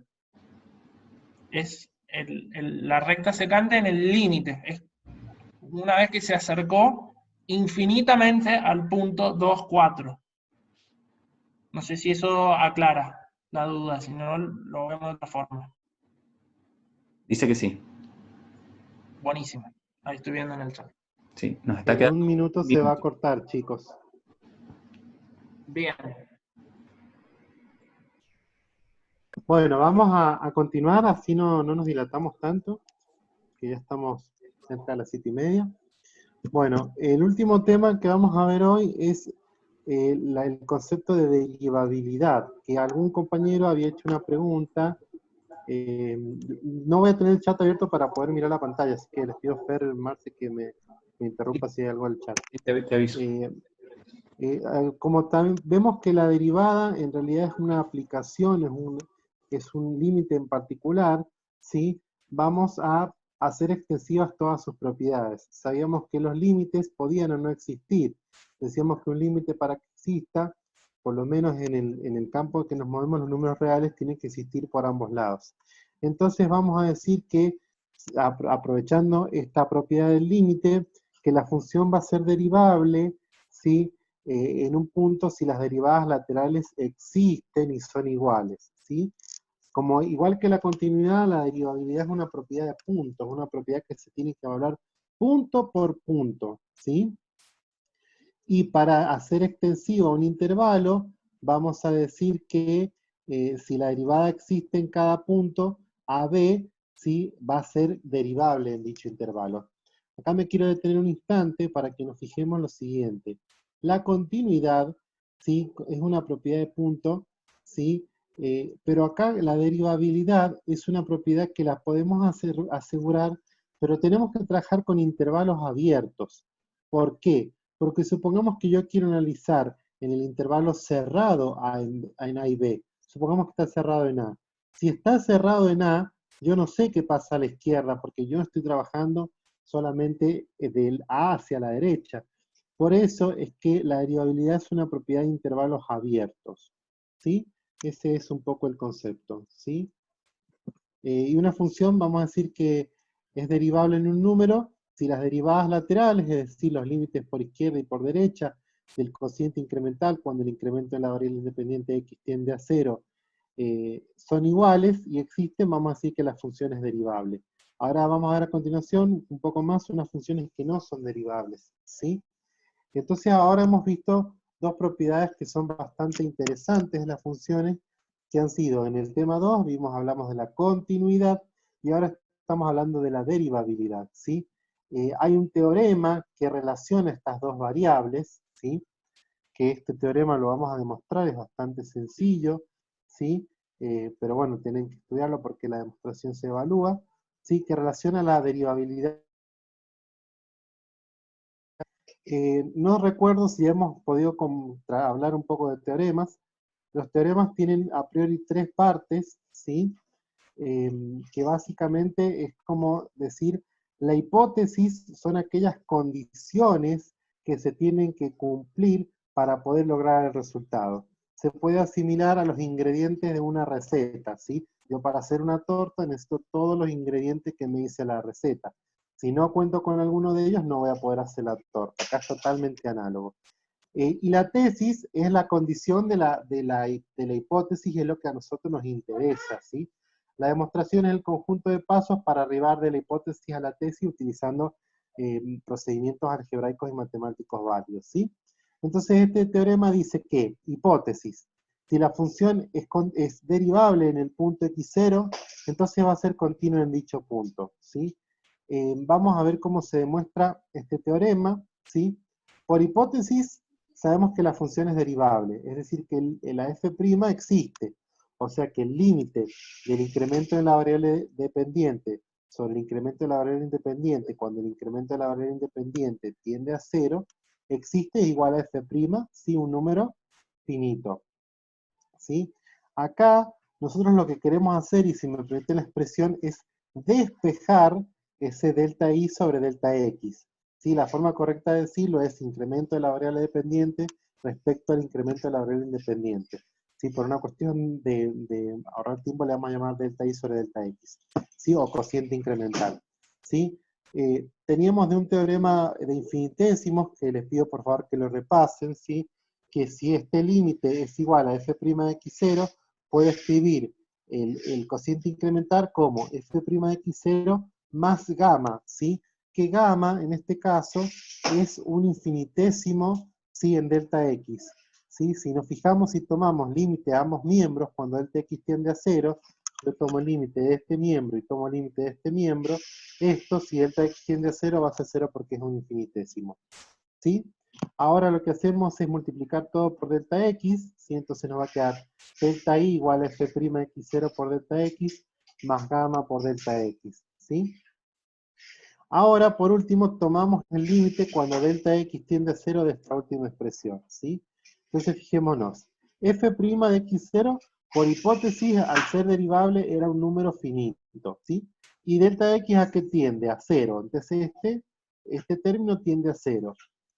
Es la recta secante en el límite. Es una vez que se acercó infinitamente al punto 2, 4. No sé si eso aclara la duda, si no lo vemos de otra forma. Dice que sí. Buenísimo. Ahí estoy viendo en el chat. Sí, nos está En quedando un minuto se va a cortar, chicos. Bien. Bueno, vamos a continuar, así no nos dilatamos tanto, que ya estamos cerca de las 7:30. Bueno, el último tema que vamos a ver hoy es el concepto de derivabilidad, que algún compañero había hecho una pregunta. No voy a tener el chat abierto para poder mirar la pantalla, así que les pido a Fer, Marce, que me interrumpa si hay algo en el chat. Te aviso. Como también vemos que la derivada en realidad es una aplicación, es un límite en particular, ¿sí? Vamos a hacer extensivas todas sus propiedades. Sabíamos que los límites podían o no existir. Decíamos que un límite para que exista, por lo menos en el campo que nos movemos los números reales, tiene que existir por ambos lados. Entonces vamos a decir que, aprovechando esta propiedad del límite, que la función va a ser derivable, ¿sí? En un punto si las derivadas laterales existen y son iguales, ¿sí? Como igual que la continuidad, la derivabilidad es una propiedad de puntos, una propiedad que se tiene que evaluar punto por punto, ¿sí? Y para hacer extensivo un intervalo, vamos a decir que si la derivada existe en cada punto, AB, ¿sí? Va a ser derivable en dicho intervalo. Acá me quiero detener un instante para que nos fijemos en lo siguiente. La continuidad, ¿sí? Es una propiedad de punto, ¿sí? Pero acá la derivabilidad es una propiedad que la podemos asegurar, pero tenemos que trabajar con intervalos abiertos. ¿Por qué? Porque supongamos que yo quiero analizar en el intervalo cerrado en A y B. Supongamos que está cerrado en A. Si está cerrado en A, yo no sé qué pasa a la izquierda, porque yo estoy trabajando solamente del A hacia la derecha. Por eso es que la derivabilidad es una propiedad de intervalos abiertos, ¿sí? Ese es un poco el concepto, ¿sí? Y una función, vamos a decir que es derivable en un número si las derivadas laterales, es decir, los límites por izquierda y por derecha del cociente incremental, cuando el incremento de la variable independiente x tiende a 0, son iguales y existen, vamos a decir que la función es derivable. Ahora vamos a ver a continuación un poco más unas funciones que no son derivables, ¿sí? Entonces ahora hemos visto dos propiedades que son bastante interesantes de las funciones, que han sido en el tema 2, hablamos de la continuidad, y ahora estamos hablando de la derivabilidad, ¿sí? Hay un teorema que relaciona estas dos variables, ¿sí? Que este teorema lo vamos a demostrar, es bastante sencillo, ¿sí? Pero bueno, tienen que estudiarlo porque la demostración se evalúa, ¿sí? Que relaciona la derivabilidad No recuerdo si hemos podido hablar un poco de teoremas. Los teoremas tienen a priori 3 partes, ¿sí? Que básicamente es como decir, la hipótesis son aquellas condiciones que se tienen que cumplir para poder lograr el resultado. Se puede asimilar a los ingredientes de una receta, ¿sí? Yo para hacer una torta necesito todos los ingredientes que me dice la receta. Si no cuento con alguno de ellos, no voy a poder hacer la torta. Acá es totalmente análogo. Y la tesis es la condición de la hipótesis y es lo que a nosotros nos interesa, ¿sí? La demostración es el conjunto de pasos para arribar de la hipótesis a la tesis utilizando procedimientos algebraicos y matemáticos válidos, ¿sí? Entonces este teorema dice que, hipótesis, si la función es derivable en el punto x0, entonces va a ser continua en dicho punto, ¿sí? Vamos a ver cómo se demuestra este teorema, ¿sí? Por hipótesis, sabemos que la función es derivable, es decir, que la f' existe, o sea que el límite del incremento de la variable dependiente sobre el incremento de la variable independiente, cuando el incremento de la variable independiente tiende a 0, existe, es igual a f', ¿sí? Un número finito, ¿sí? Acá, nosotros lo que queremos hacer, y si me permite la expresión, es despejar ese delta i sobre delta x. ¿Sí? La forma correcta de decirlo es incremento de la variable dependiente respecto al incremento de la variable independiente. ¿Sí? Por una cuestión de ahorrar tiempo le vamos a llamar delta i sobre delta x. ¿Sí? O cociente incremental. ¿Sí? Teníamos de un teorema de infinitésimos, que les pido por favor que lo repasen, ¿sí? Que si este límite es igual a f' de x0, puedo escribir el cociente incremental como f' de x0 más gamma, ¿sí? Que gamma, en este caso, es un infinitésimo, ¿sí? En delta x, ¿sí? Si nos fijamos y tomamos límite a ambos miembros, cuando delta x tiende a 0, yo tomo el límite de este miembro y tomo el límite de este miembro, esto, si delta x tiende a 0, va a ser 0 porque es un infinitésimo, ¿sí? Ahora lo que hacemos es multiplicar todo por delta x, ¿sí? Entonces nos va a quedar delta i igual a f' x0 por delta x, más gamma por delta x, ¿sí? Ahora, por último, tomamos el límite cuando delta x tiende a 0 de esta última expresión, ¿sí? Entonces fijémonos, f' de x0, por hipótesis, al ser derivable, era un número finito, ¿sí? Y delta x a qué tiende, a 0. Entonces este término tiende a 0.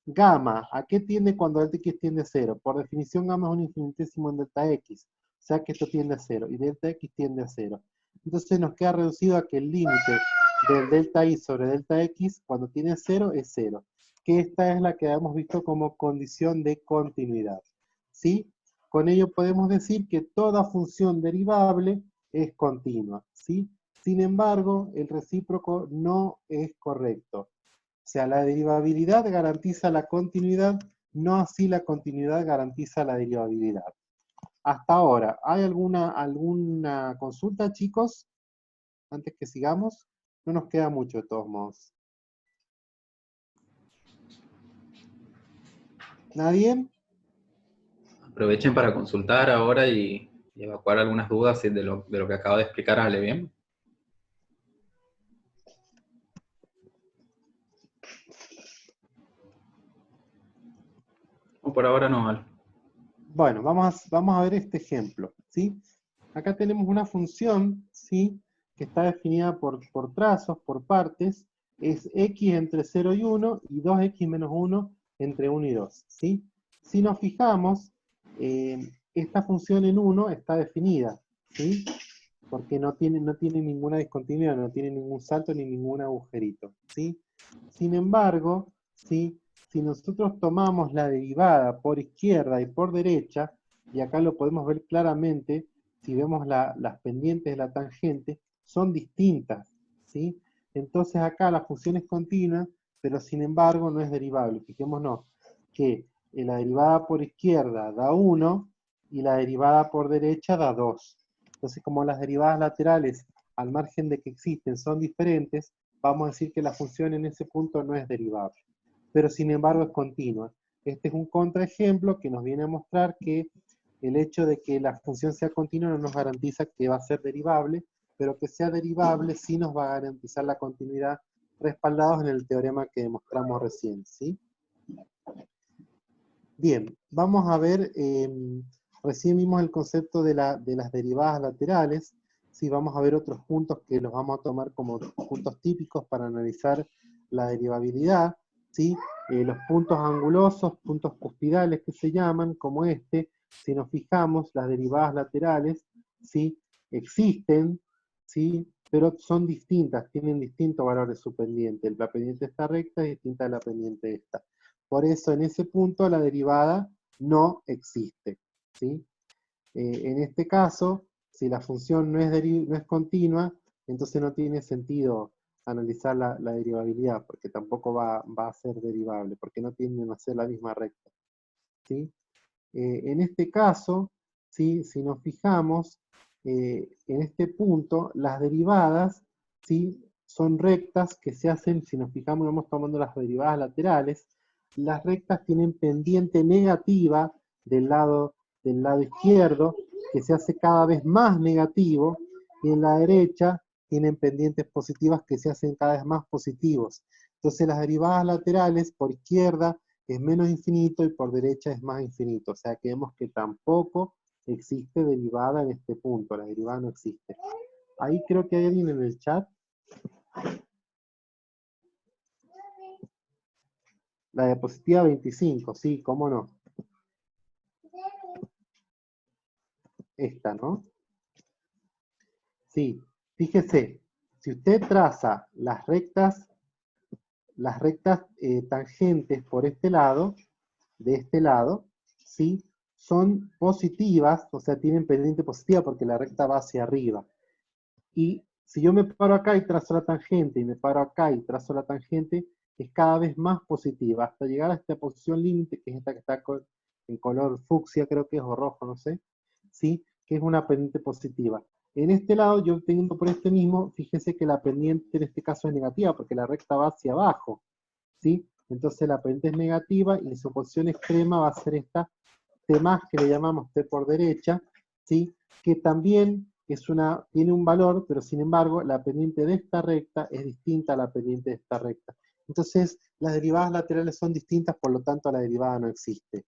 Gamma, ¿a qué tiende cuando delta x tiende a 0? Por definición, gamma es un infinitésimo en delta x, o sea que esto tiende a 0, y delta x tiende a 0. Entonces nos queda reducido a que el límite del delta i sobre delta x, cuando tiene 0, es 0. Que esta es la que hemos visto como condición de continuidad, ¿sí? Con ello podemos decir que toda función derivable es continua, ¿sí? Sin embargo, el recíproco no es correcto. O sea, la derivabilidad garantiza la continuidad, no así la continuidad garantiza la derivabilidad. Hasta ahora, ¿hay alguna consulta, chicos? Antes que sigamos. No nos queda mucho de todos modos. ¿Nadie? Aprovechen para consultar ahora y evacuar algunas dudas de lo que acabo de explicar, ¿Ale bien? O por ahora no, Ale. Bueno, vamos a ver este ejemplo, ¿sí? Acá tenemos una función, ¿sí? Que está definida por trazos, por partes, es x entre 0 y 1 y 2x menos 1 entre 1 y 2, ¿sí? Si nos fijamos, esta función en 1 está definida, ¿sí? Porque no tiene ninguna discontinuidad, no tiene ningún salto ni ningún agujerito, ¿sí? Sin embargo, ¿sí? Si nosotros tomamos la derivada por izquierda y por derecha, y acá lo podemos ver claramente, si vemos las pendientes de la tangente, son distintas, ¿sí? Entonces acá la función es continua, pero sin embargo no es derivable. Fijémonos que la derivada por izquierda da 1 y la derivada por derecha da 2. Entonces, como las derivadas laterales, al margen de que existen, son diferentes, vamos a decir que la función en ese punto no es derivable. Pero sin embargo es continua. Este es un contraejemplo que nos viene a mostrar que el hecho de que la función sea continua no nos garantiza que va a ser derivable, pero que sea derivable sí nos va a garantizar la continuidad, respaldados en el teorema que demostramos recién, ¿sí? Bien, vamos a ver, recién vimos el concepto de las derivadas laterales, sí, vamos a ver otros puntos que los vamos a tomar como puntos típicos para analizar la derivabilidad, ¿sí? Los puntos angulosos, puntos cuspidales que se llaman, como este, si nos fijamos, las derivadas laterales, ¿sí? Existen, ¿sí? Pero son distintas, tienen distintos valores de su pendiente. La pendiente esta recta es distinta a la pendiente esta. Por eso, en ese punto, la derivada no existe, ¿sí? En este caso, si la función no es continua, entonces no tiene sentido analizar la derivabilidad, porque tampoco va a ser derivable, porque no tienden a ser la misma recta, ¿sí? En este caso, ¿sí? Si nos fijamos, en este punto, las derivadas, ¿sí? Son rectas que se hacen, si nos fijamos, vamos tomando las derivadas laterales, las rectas tienen pendiente negativa del lado izquierdo, que se hace cada vez más negativo, y en la derecha tienen pendientes positivas que se hacen cada vez más positivos. Entonces las derivadas laterales por izquierda es menos infinito y por derecha es más infinito. O sea que vemos que tampoco existe derivada en este punto, la derivada no existe. Ahí creo que hay alguien en el chat. La diapositiva 25, sí, cómo no. Esta, ¿no? Sí, fíjese, si usted traza las rectas tangentes por este lado, de este lado, ¿sí? Son positivas, o sea, tienen pendiente positiva porque la recta va hacia arriba. Y si yo me paro acá y trazo la tangente, y me paro acá y trazo la tangente, es cada vez más positiva, hasta llegar a esta posición límite, que es esta que está en color fucsia, creo que es, o rojo, no sé, ¿sí? Que es una pendiente positiva. En este lado, yo teniendo por este mismo, fíjese que la pendiente en este caso es negativa, porque la recta va hacia abajo, ¿sí? Entonces la pendiente es negativa, y su posición extrema va a ser esta T más, que le llamamos T por derecha, ¿sí? Que también tiene un valor, pero sin embargo, la pendiente de esta recta es distinta a la pendiente de esta recta. Entonces, las derivadas laterales son distintas, por lo tanto, la derivada no existe.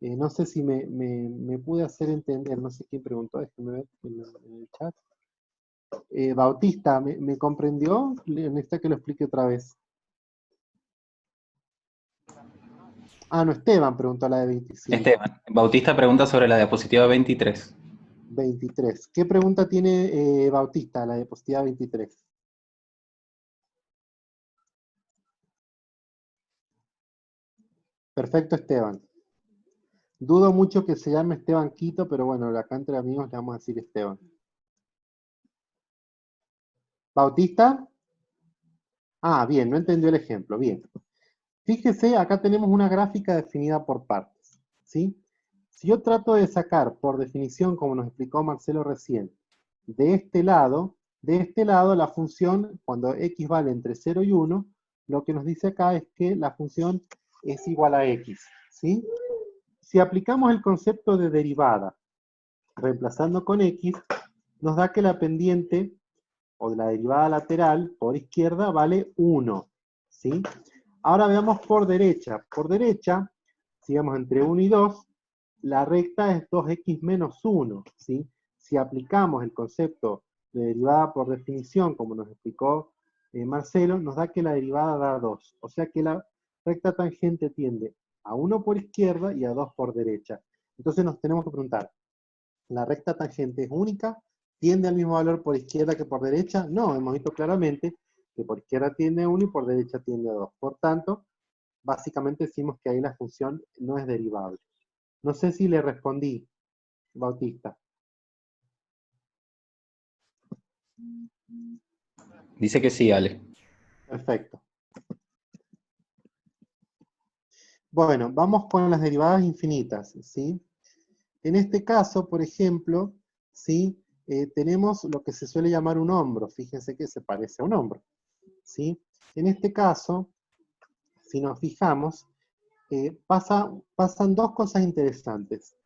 No sé si me pude hacer entender, no sé quién preguntó, déjenme ver en el chat. Bautista, ¿me comprendió? Necesito que lo explique otra vez. Ah, no, Esteban preguntó la de 25. Esteban, Bautista pregunta sobre la diapositiva 23. 23. ¿Qué pregunta tiene Bautista, la diapositiva 23? Perfecto, Esteban. Dudo mucho que se llame Esteban Quito, pero bueno, acá entre amigos le vamos a decir Esteban. ¿Bautista? Ah, bien, no entendió el ejemplo, bien. Fíjese, acá tenemos una gráfica definida por partes, ¿sí? Si yo trato de sacar, por definición, como nos explicó Marcelo recién, de este lado la función, cuando x vale entre 0 y 1, lo que nos dice acá es que la función es igual a x, ¿sí? Si aplicamos el concepto de derivada, reemplazando con x, nos da que la pendiente, o de la derivada lateral, por izquierda, vale 1, ¿sí? Ahora veamos por derecha. Por derecha, sigamos entre 1 y 2, la recta es 2x menos 1, ¿sí? Si aplicamos el concepto de derivada por definición, como nos explicó Marcelo, nos da que la derivada da 2. O sea que la recta tangente tiende a 1 por izquierda y a 2 por derecha. Entonces nos tenemos que preguntar, ¿la recta tangente es única? ¿Tiende al mismo valor por izquierda que por derecha? No, hemos visto claramente que por izquierda tiende a 1 y por derecha tiende a 2. Por tanto, básicamente decimos que ahí la función no es derivable. No sé si le respondí, Bautista. Dice que sí, Ale. Perfecto. Bueno, vamos con las derivadas infinitas, ¿sí? En este caso, por ejemplo, ¿sí? Tenemos lo que se suele llamar un hombro. Fíjense que se parece a un hombro, ¿sí? En este caso, si nos fijamos, pasan dos cosas interesantes.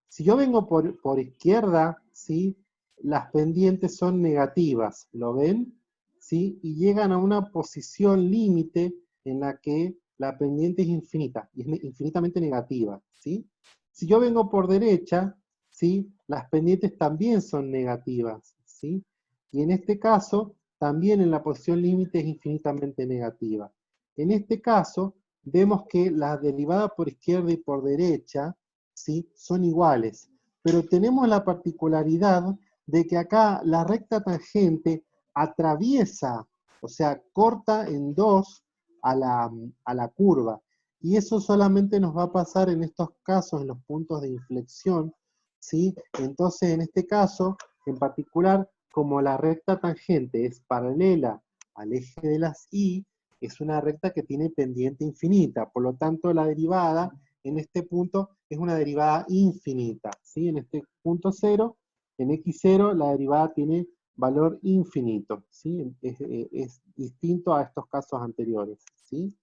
Si yo vengo por izquierda, ¿sí? Las pendientes son negativas, ¿lo ven? ¿Sí? Y llegan a una posición límite en la que la pendiente es infinita, y es infinitamente negativa, ¿sí? Si yo vengo por derecha, ¿sí? Las pendientes también son negativas, ¿sí? Y en este caso, también en la posición límite es infinitamente negativa. En este caso, vemos que las derivadas por izquierda y por derecha, ¿sí? Son iguales, pero tenemos la particularidad de que acá la recta tangente atraviesa, o sea, corta en dos a la curva. Y eso solamente nos va a pasar en estos casos, en los puntos de inflexión, ¿sí? Entonces, en este caso, en particular, como la recta tangente es paralela al eje de las Y, es una recta que tiene pendiente infinita. Por lo tanto, la derivada en este punto es una derivada infinita, ¿sí? En este punto 0, en x0, la derivada tiene valor infinito, ¿sí? Es distinto a estos casos anteriores, ¿sí?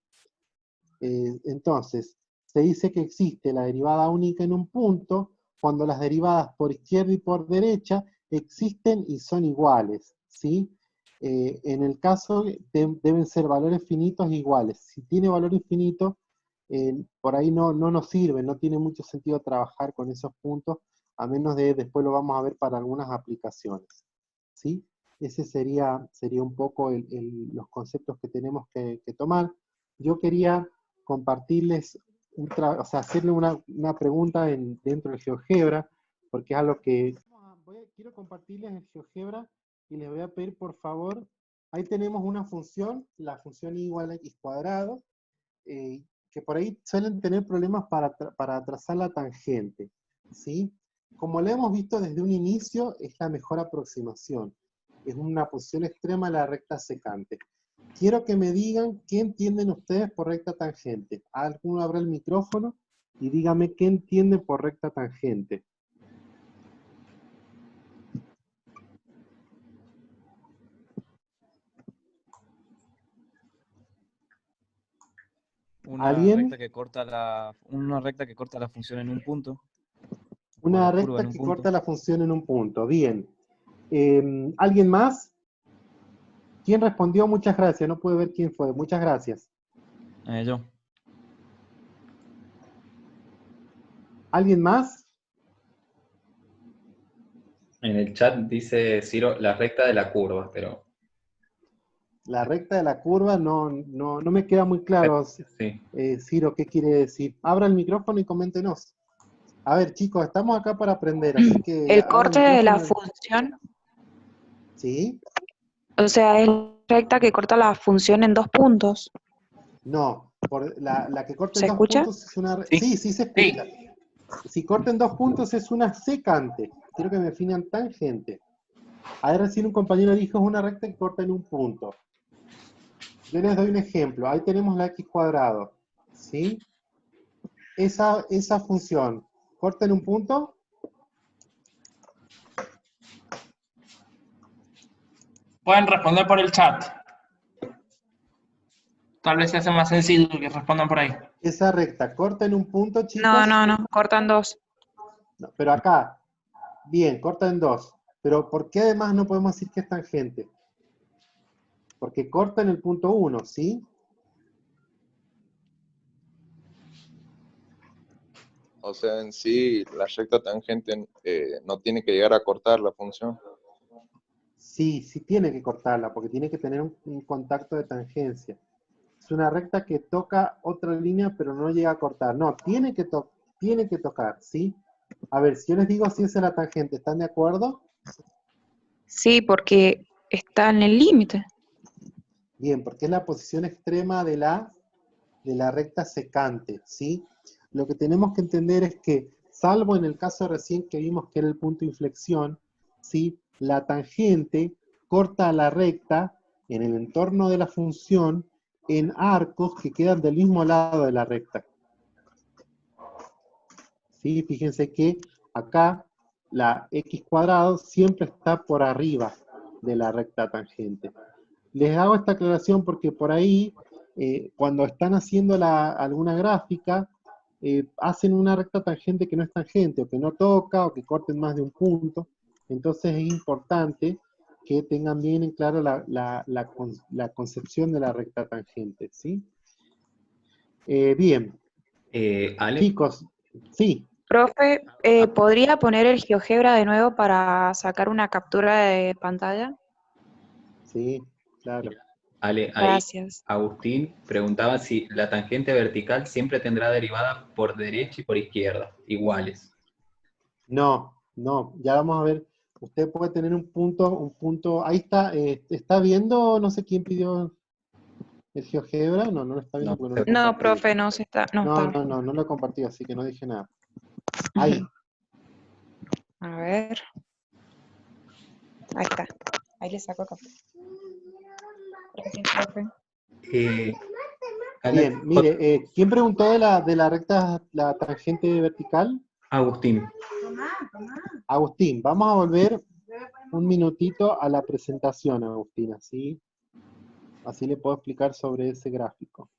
Entonces, se dice que existe la derivada única en un punto cuando las derivadas por izquierda y por derecha existen y son iguales, ¿sí? En el caso deben ser valores finitos iguales. Si tiene valor infinito, por ahí no nos sirve, no tiene mucho sentido trabajar con esos puntos, a menos de después lo vamos a ver para algunas aplicaciones, ¿sí? Ese sería un poco los conceptos que tenemos que tomar. Yo quería compartirles, o sea, hacerle una pregunta dentro del GeoGebra, porque es algo que... Quiero compartirles el GeoGebra y les voy a pedir por favor, ahí tenemos una función, la función y igual a x cuadrado, que por ahí suelen tener problemas para trazar la tangente, ¿sí? Como lo hemos visto desde un inicio, es la mejor aproximación. Es una posición extrema de la recta secante. Quiero que me digan qué entienden ustedes por recta tangente. Alguno abra el micrófono y dígame qué entienden por recta tangente. ¿Alguien? Una recta que corta la función en un punto. Una O la curva en recta un que punto. corta la función en un punto. Bien. ¿Alguien más? ¿Quién respondió? Muchas gracias. No pude ver quién fue. Muchas gracias. Yo. ¿Alguien más? En el chat dice Ciro, la recta de la curva, pero... La recta de la curva no me queda muy claro, Sí. Ciro, ¿qué quiere decir? Abra el micrófono y coméntenos. A ver, chicos, estamos acá para aprender, así que... El abra corte de la micrófono. función, ¿Sí? o sea, es la recta que corta la función en dos puntos. No, la que corta en ¿Se dos escucha? puntos es una... Sí. Sí, se escucha. Si corta en dos puntos es una secante. Quiero que me definan tangente. A ver, recién un compañero dijo es una recta que corta en un punto. Yo les doy un ejemplo. Ahí tenemos la x cuadrado. ¿Sí? Esa función, ¿corta en un punto? Pueden responder por el chat. Tal vez se hace más sencillo que respondan por ahí. Esa recta, ¿corta en un punto, chicos? No, cortan dos. No, pero acá, bien, corta en dos. Pero ¿por qué además no podemos decir que es tangente? Porque corta en el punto 1, ¿sí? O sea, en sí, la recta tangente no tiene que llegar a cortar la función. Sí, sí tiene que cortarla, porque tiene que tener un contacto de tangencia. Es una recta que toca otra línea, pero no llega a cortar. No, tiene que tocar, ¿sí? A ver, si yo les digo si esa es la tangente, ¿están de acuerdo? Sí, porque está en el límite. Bien, porque es la posición extrema de la recta secante, ¿sí? Lo que tenemos que entender es que, salvo en el caso recién que vimos que era el punto de inflexión, ¿sí? La tangente corta a la recta en el entorno de la función en arcos que quedan del mismo lado de la recta. ¿Sí? Fíjense que acá la x cuadrado siempre está por arriba de la recta tangente. Les hago esta aclaración porque por ahí, cuando están haciendo alguna gráfica, hacen una recta tangente que no es tangente, o que no toca, o que corten más de un punto. Entonces es importante que tengan bien en claro la concepción de la recta tangente, ¿sí? Bien, Ale, chicos, sí, Profe, ¿podría poner el GeoGebra de nuevo para sacar una captura de pantalla? sí, claro. Ale, ahí Gracias. Agustín preguntaba si la tangente vertical siempre tendrá derivada por derecha y por izquierda, iguales. No, no, ya vamos a ver. Usted puede tener un punto, ahí está, está viendo, no sé quién pidió el GeoGebra, no, no lo está viendo No, porque no lo No, compartí. profe, no se está, no No, está. no, no, no lo compartí, así que no dije nada. Ahí, A ver. Ahí está. Ahí le saco captura. Gracias, profe. Ale, bien, mire, ¿quién preguntó de la recta, la tangente vertical? Agustín, Agustín, vamos a volver un minutito a la presentación, Agustín, así le puedo explicar sobre ese gráfico.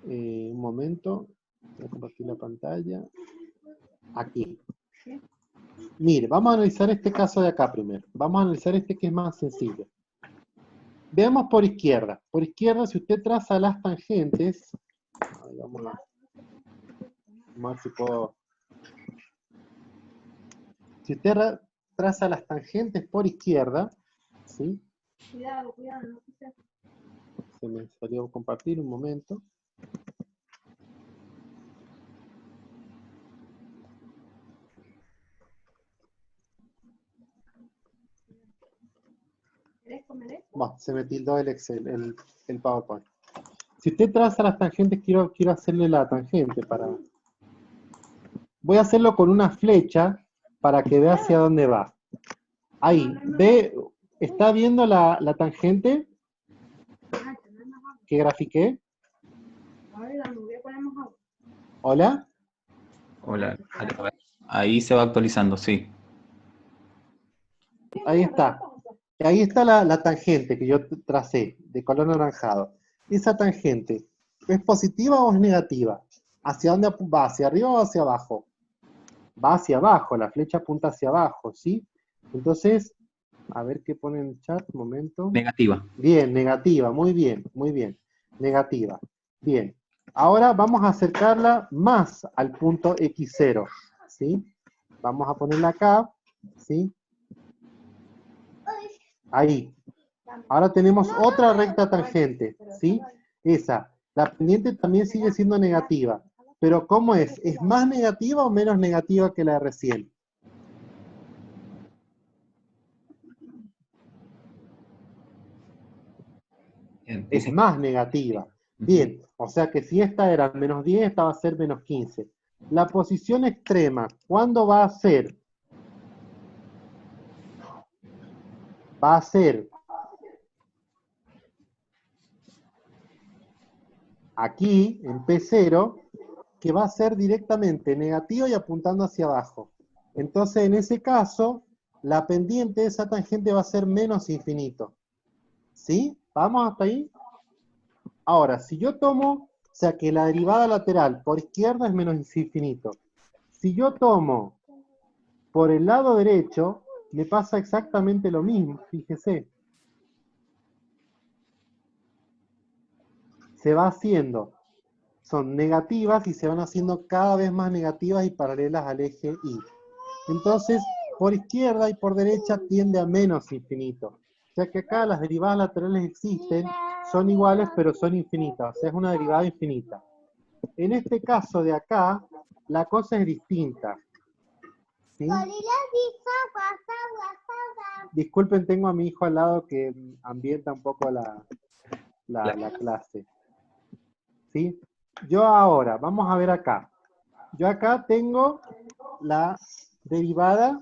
Un momento, voy a compartir la pantalla. Aquí. Mire, vamos a analizar este caso de acá primero. Vamos a analizar este que es más sencillo. Veamos por izquierda. Por izquierda, si usted traza las tangentes, vamos a ver si puedo. Si usted traza las tangentes por izquierda, ¿sí? Cuidado, no Se me salió a compartir un momento. Bueno, se me tildó el Excel, el PowerPoint. Si usted traza las tangentes, quiero hacerle la tangente para... Voy a hacerlo con una flecha para que vea hacia dónde va. Ahí, ve, ¿está viendo la tangente que grafiqué? ¿Hola? hola, Ale, a ver. Ahí se va actualizando, sí. Ahí está. Ahí está la tangente que yo tracé, de color anaranjado. Esa tangente, ¿es positiva o es negativa? ¿Hacia dónde va? ¿Hacia arriba o hacia abajo? Va hacia abajo, la flecha apunta hacia abajo, ¿sí? Entonces, a ver qué pone en el chat, un momento. Negativa. Bien, negativa, muy bien, negativa. Bien, ahora vamos a acercarla más al punto X0, ¿sí? Vamos a ponerla acá, ¿sí? Ahí. Ahora tenemos otra recta tangente, ¿sí? Esa. La pendiente también sigue siendo negativa. Pero ¿cómo es? ¿Es más negativa o menos negativa que la de recién? Es Dice, más negativa. Bien, o sea que si esta era menos 10, esta va a ser menos 15. La posición extrema, ¿cuándo va a ser? Va a ser aquí, en P0, que va a ser directamente negativa y apuntando hacia abajo. Entonces, en ese caso, la pendiente de esa tangente va a ser menos infinito. ¿Sí? ¿Vamos hasta ahí? Ahora, si yo tomo, o sea que la derivada lateral por izquierda es menos infinito. Si yo tomo por el lado derecho, me pasa exactamente lo mismo, fíjese. Se va haciendo, son negativas y se van haciendo cada vez más negativas y paralelas al eje Y. Entonces, por izquierda y por derecha tiende a menos infinito. O sea que acá las derivadas laterales existen, son iguales pero son infinitas, o sea es una derivada infinita. En este caso de acá, la cosa es distinta. ¿Sí? Disculpen, tengo a mi hijo al lado que ambienta un poco la clase. ¿Sí? Yo ahora, vamos a ver acá. Yo acá tengo la derivada,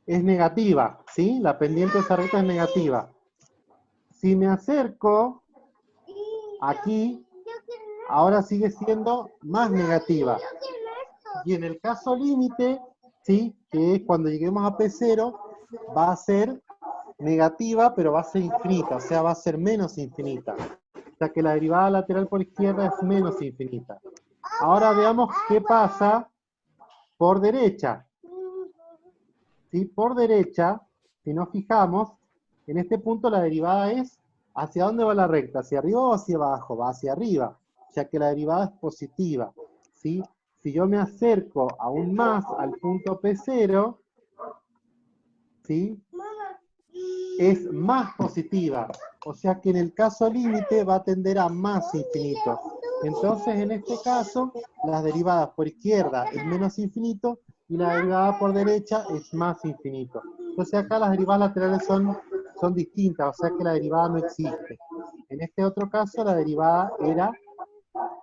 es negativa, ¿sí? La pendiente de esa recta es negativa. Si me acerco aquí, ahora sigue siendo más negativa. Y en el caso límite, ¿sí? Que es cuando lleguemos a P0, va a ser negativa, pero va a ser infinita, o sea, va a ser menos infinita. O sea que la derivada lateral por izquierda es menos infinita. Ahora veamos qué pasa por derecha. ¿Sí? Por derecha, si nos fijamos, en este punto la derivada es ¿hacia dónde va la recta? ¿Hacia arriba o hacia abajo? Va hacia arriba. o sea que la derivada es positiva, ¿sí? Si yo me acerco aún más al punto P0, ¿sí? Es más positiva, o sea que en el caso límite va a tender a más infinito. Entonces, en este caso, las derivadas por izquierda es menos infinito y la derivada por derecha es más infinito. Entonces acá las derivadas laterales son distintas, o sea que la derivada no existe. En este otro caso la derivada era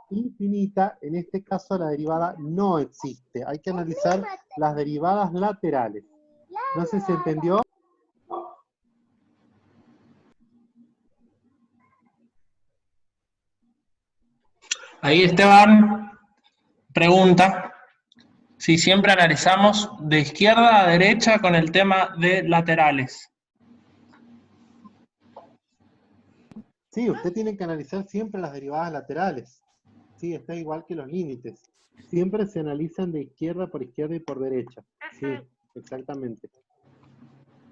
infinita, en este caso la derivada no existe. Hay que analizar las derivadas laterales. No sé si se entendió. Ahí Esteban pregunta si siempre analizamos de izquierda a derecha con el tema de laterales. Sí, usted tiene que analizar siempre las derivadas laterales. Sí, está igual que los límites. Siempre se analizan de izquierda por izquierda y por derecha. Sí, exactamente.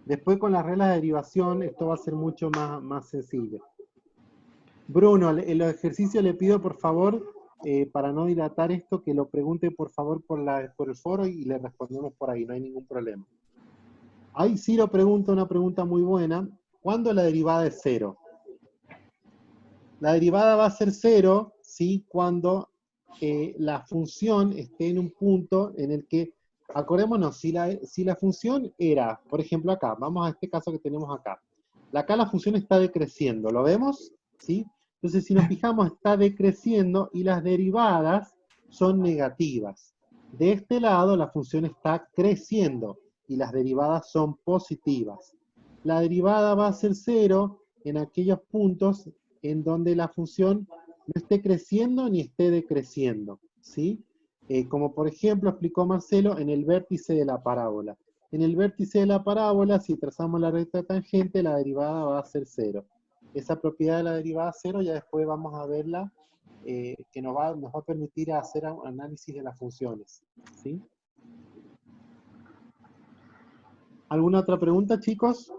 Después con las reglas de derivación esto va a ser mucho más sencillo. Bruno, en los ejercicios le pido por favor, para no dilatar esto, que lo pregunte por favor por el foro y le respondemos por ahí, no hay ningún problema. Ahí sí lo pregunto, una pregunta muy buena. ¿Cuándo la derivada es cero? La derivada va a ser cero, ¿sí? Cuando la función esté en un punto en el que, acordémonos, si la función era, por ejemplo acá, vamos a este caso que tenemos acá. Acá la función está decreciendo, ¿lo vemos? ¿Sí? Entonces si nos fijamos está decreciendo y las derivadas son negativas. De este lado la función está creciendo y las derivadas son positivas. La derivada va a ser cero en aquellos puntos en donde la función no esté creciendo ni esté decreciendo, ¿sí? Como por ejemplo explicó Marcelo, en el vértice de la parábola. En el vértice de la parábola, si trazamos la recta tangente, la derivada va a ser cero. Esa propiedad de la derivada cero ya después vamos a verla, que nos va a permitir hacer un análisis de las funciones, ¿sí? ¿Alguna otra pregunta, chicos?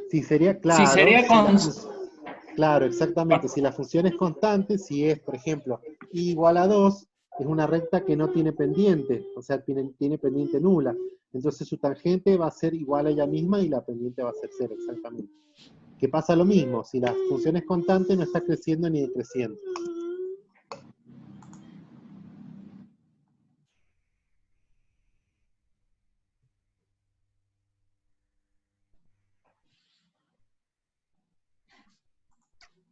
Si sería claro. Si sería claro, exactamente. Si la función es constante, si es, por ejemplo, i igual a 2, es una recta que no tiene pendiente, o sea, tiene pendiente nula. Entonces su tangente va a ser igual a ella misma y la pendiente va a ser 0, exactamente. Que pasa lo mismo, si la función es constante no está creciendo ni decreciendo.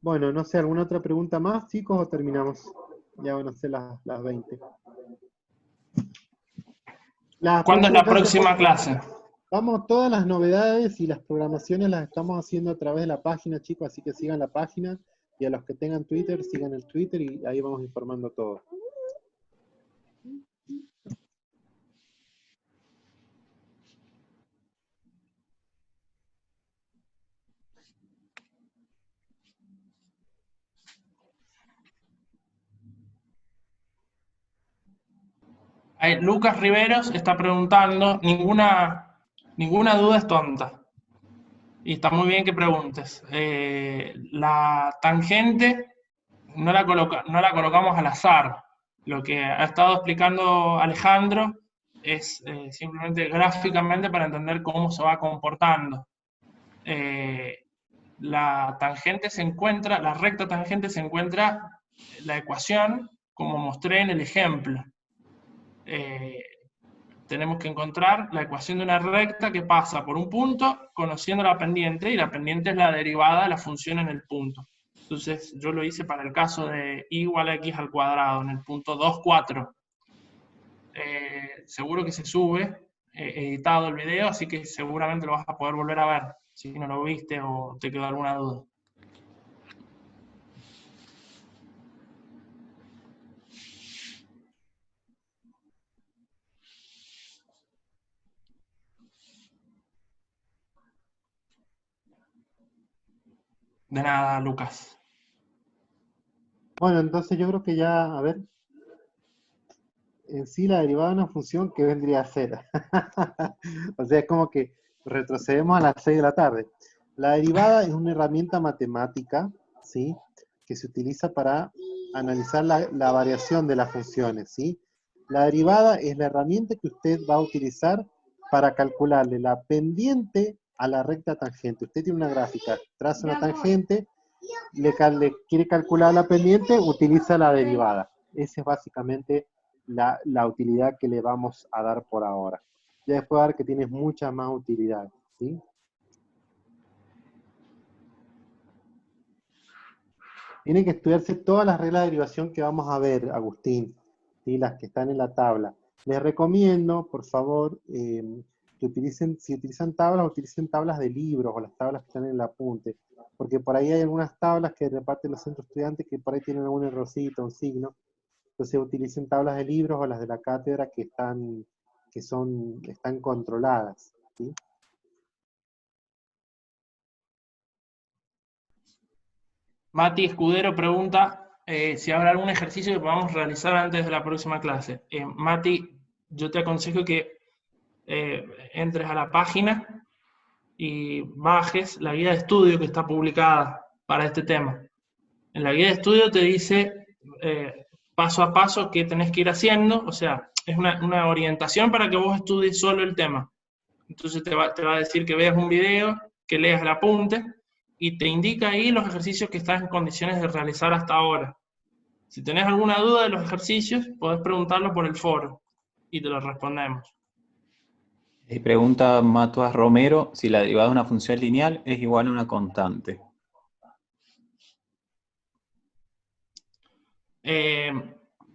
Bueno, no sé, ¿alguna otra pregunta más, chicos, o terminamos? Ya van a ser las 20. ¿Cuándo es la próxima clase? Vamos, todas las novedades y las programaciones las estamos haciendo a través de la página, chicos, así que sigan la página, y a los que tengan Twitter, sigan el Twitter, y ahí vamos informando todo. Lucas Riveros está preguntando, ninguna duda es tonta. Y está muy bien que preguntes. La tangente no la colocamos al azar. Lo que ha estado explicando Alejandro es simplemente gráficamente para entender cómo se va comportando. La recta tangente se encuentra en la ecuación como mostré en el ejemplo. Tenemos que encontrar la ecuación de una recta que pasa por un punto conociendo la pendiente, y la pendiente es la derivada de la función en el punto. Entonces yo lo hice para el caso de y igual a x al cuadrado, en el punto 2, 4. Seguro que se sube editado el video, así que seguramente lo vas a poder volver a ver, si no lo viste o te quedó alguna duda. De nada, Lucas. Bueno, entonces yo creo que ya, a ver, en sí la derivada de una función que vendría a ser. O sea, es como que retrocedemos a las 6 de la tarde. La derivada es una herramienta matemática, ¿sí? Que se utiliza para analizar la variación de las funciones, ¿sí? La derivada es la herramienta que usted va a utilizar para calcularle la pendiente a la recta tangente. Usted tiene una gráfica, traza una tangente, le quiere calcular la pendiente, utiliza la derivada. Esa es básicamente la utilidad que le vamos a dar por ahora. Ya después va a ver que tiene muchas más utilidades, ¿sí? Tiene que estudiarse todas las reglas de derivación que vamos a ver, Agustín, ¿sí? Las que están en la tabla. Les recomiendo, por favor, que utilicen, si utilizan tablas, utilicen tablas de libros o las tablas que están en el apunte, porque por ahí hay algunas tablas que reparten los centros estudiantes que por ahí tienen algún errorcito, un signo. Entonces utilicen tablas de libros o las de la cátedra que están controladas, ¿sí? Mati Escudero pregunta si habrá algún ejercicio que podamos realizar antes de la próxima clase. Mati, yo te aconsejo que entres a la página y bajes la guía de estudio que está publicada para este tema. En la guía de estudio te dice paso a paso qué tenés que ir haciendo, o sea, es una orientación para que vos estudies solo el tema. Entonces te va a decir que veas un video, que leas el apunte, y te indica ahí los ejercicios que estás en condiciones de realizar hasta ahora. Si tenés alguna duda de los ejercicios, podés preguntarlo por el foro, y te lo respondemos. Y pregunta Matuas Romero si la derivada de una función lineal es igual a una constante.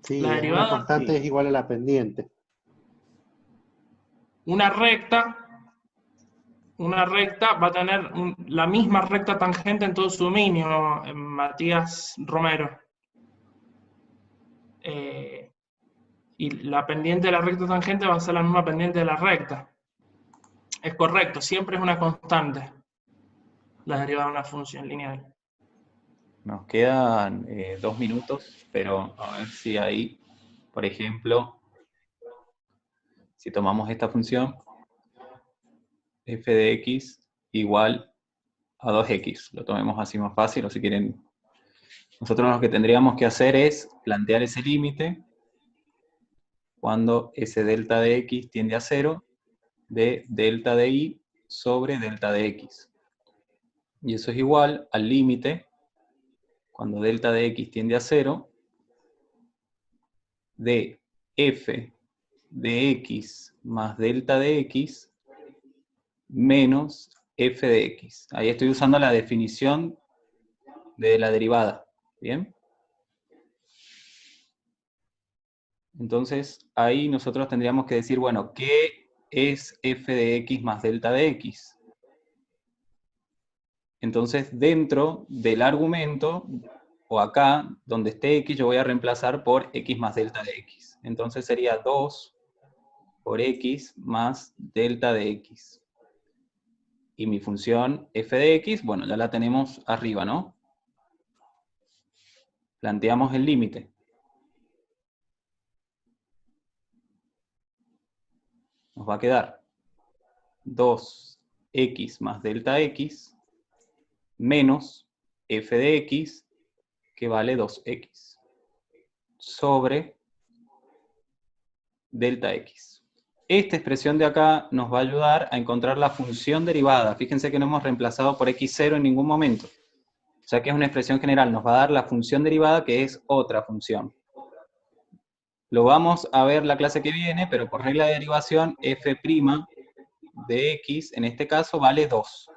Sí, La derivada, una constante es igual a la pendiente. Una recta va a tener la misma recta tangente en todo su dominio, Matías Romero. Y la pendiente de la recta tangente va a ser la misma pendiente de la recta. Es correcto, siempre es una constante la derivada de una función lineal. Nos quedan 2 minutos, pero a ver si ahí, por ejemplo, si tomamos esta función, f de x igual a 2x. Lo tomemos así más fácil, o si quieren. Nosotros lo que tendríamos que hacer es plantear ese límite cuando ese delta de x tiende a 0 de delta de y sobre delta de x. Y eso es igual al límite cuando delta de x tiende a 0 de f de x más delta de x menos f de x. Ahí estoy usando la definición de la derivada. ¿Bien? Entonces, ahí nosotros tendríamos que decir, bueno, ¿qué es f de x más delta de x? Entonces, dentro del argumento, o acá, donde esté x, yo voy a reemplazar por x más delta de x. Entonces sería 2 por x más delta de x. Y mi función f de x, bueno, ya la tenemos arriba, ¿no? Planteamos el límite. Nos va a quedar 2x más delta x menos f de x, que vale 2x, sobre delta x. Esta expresión de acá nos va a ayudar a encontrar la función derivada. Fíjense que no hemos reemplazado por x0 en ningún momento. O sea que es una expresión general. Nos va a dar la función derivada, que es otra función. Lo vamos a ver la clase que viene, pero por regla de derivación, f' de x, en este caso, vale 2.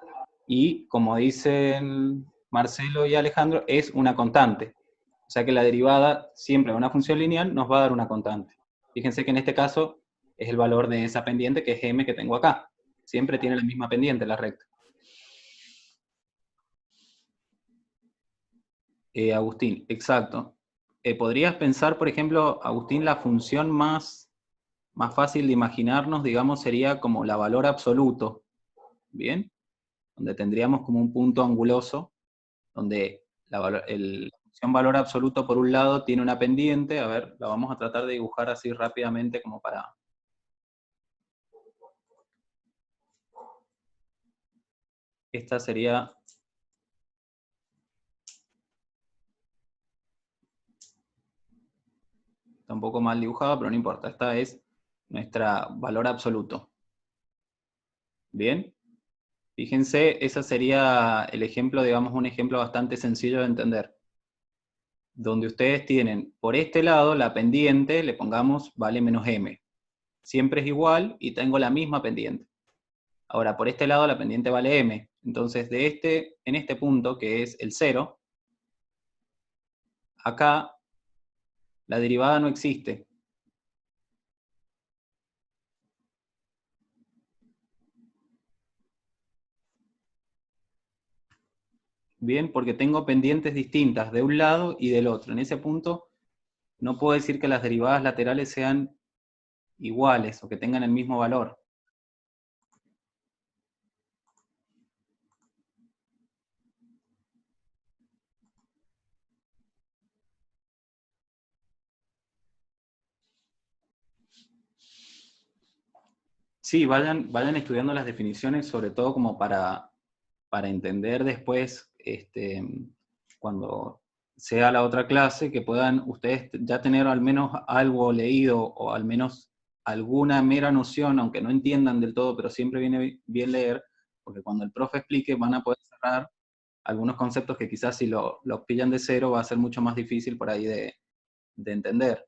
Y, como dicen Marcelo y Alejandro, es una constante. O sea que la derivada siempre de una función lineal nos va a dar una constante. Fíjense que en este caso es el valor de esa pendiente, que es m que tengo acá. Siempre tiene la misma pendiente la recta. Agustín, exacto. ¿Podrías pensar, por ejemplo, Agustín, la función más fácil de imaginarnos, digamos, sería como la valor absoluto? ¿Bien? Donde tendríamos como un punto anguloso, donde la función valor absoluto por un lado tiene una pendiente. A ver, la vamos a tratar de dibujar así rápidamente como para... esta sería... Está un poco mal dibujado, pero no importa. Esta es nuestra valor absoluto. ¿Bien? Fíjense, ese sería el ejemplo, digamos, un ejemplo bastante sencillo de entender. Donde ustedes tienen, por este lado, la pendiente, le pongamos vale menos m. Siempre es igual y tengo la misma pendiente. Ahora, por este lado, la pendiente vale m. Entonces, en este punto, que es el 0, acá la derivada no existe. Bien, porque tengo pendientes distintas de un lado y del otro. En ese punto no puedo decir que las derivadas laterales sean iguales o que tengan el mismo valor. Sí, vayan estudiando las definiciones, sobre todo como para entender después, cuando sea la otra clase, que puedan ustedes ya tener al menos algo leído, o al menos alguna mera noción, aunque no entiendan del todo, pero siempre viene bien leer, porque cuando el profe explique van a poder cerrar algunos conceptos que quizás si los pillan de cero va a ser mucho más difícil por ahí de entender.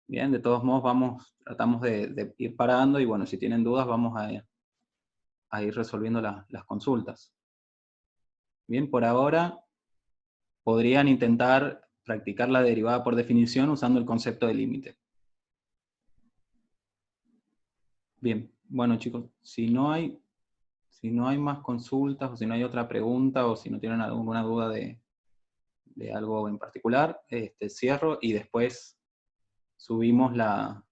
Bien, de todos modos tratamos de ir parando, y bueno, si tienen dudas vamos a ir resolviendo las consultas. Bien, por ahora podrían intentar practicar la derivada por definición usando el concepto de límite. Bien, bueno chicos, si no hay más consultas, o si no hay otra pregunta, o si no tienen alguna duda de algo en particular, cierro y después subimos la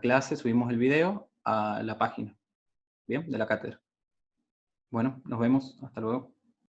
clase, subimos el video a la página, bien, de la cátedra. Bueno, nos vemos, hasta luego.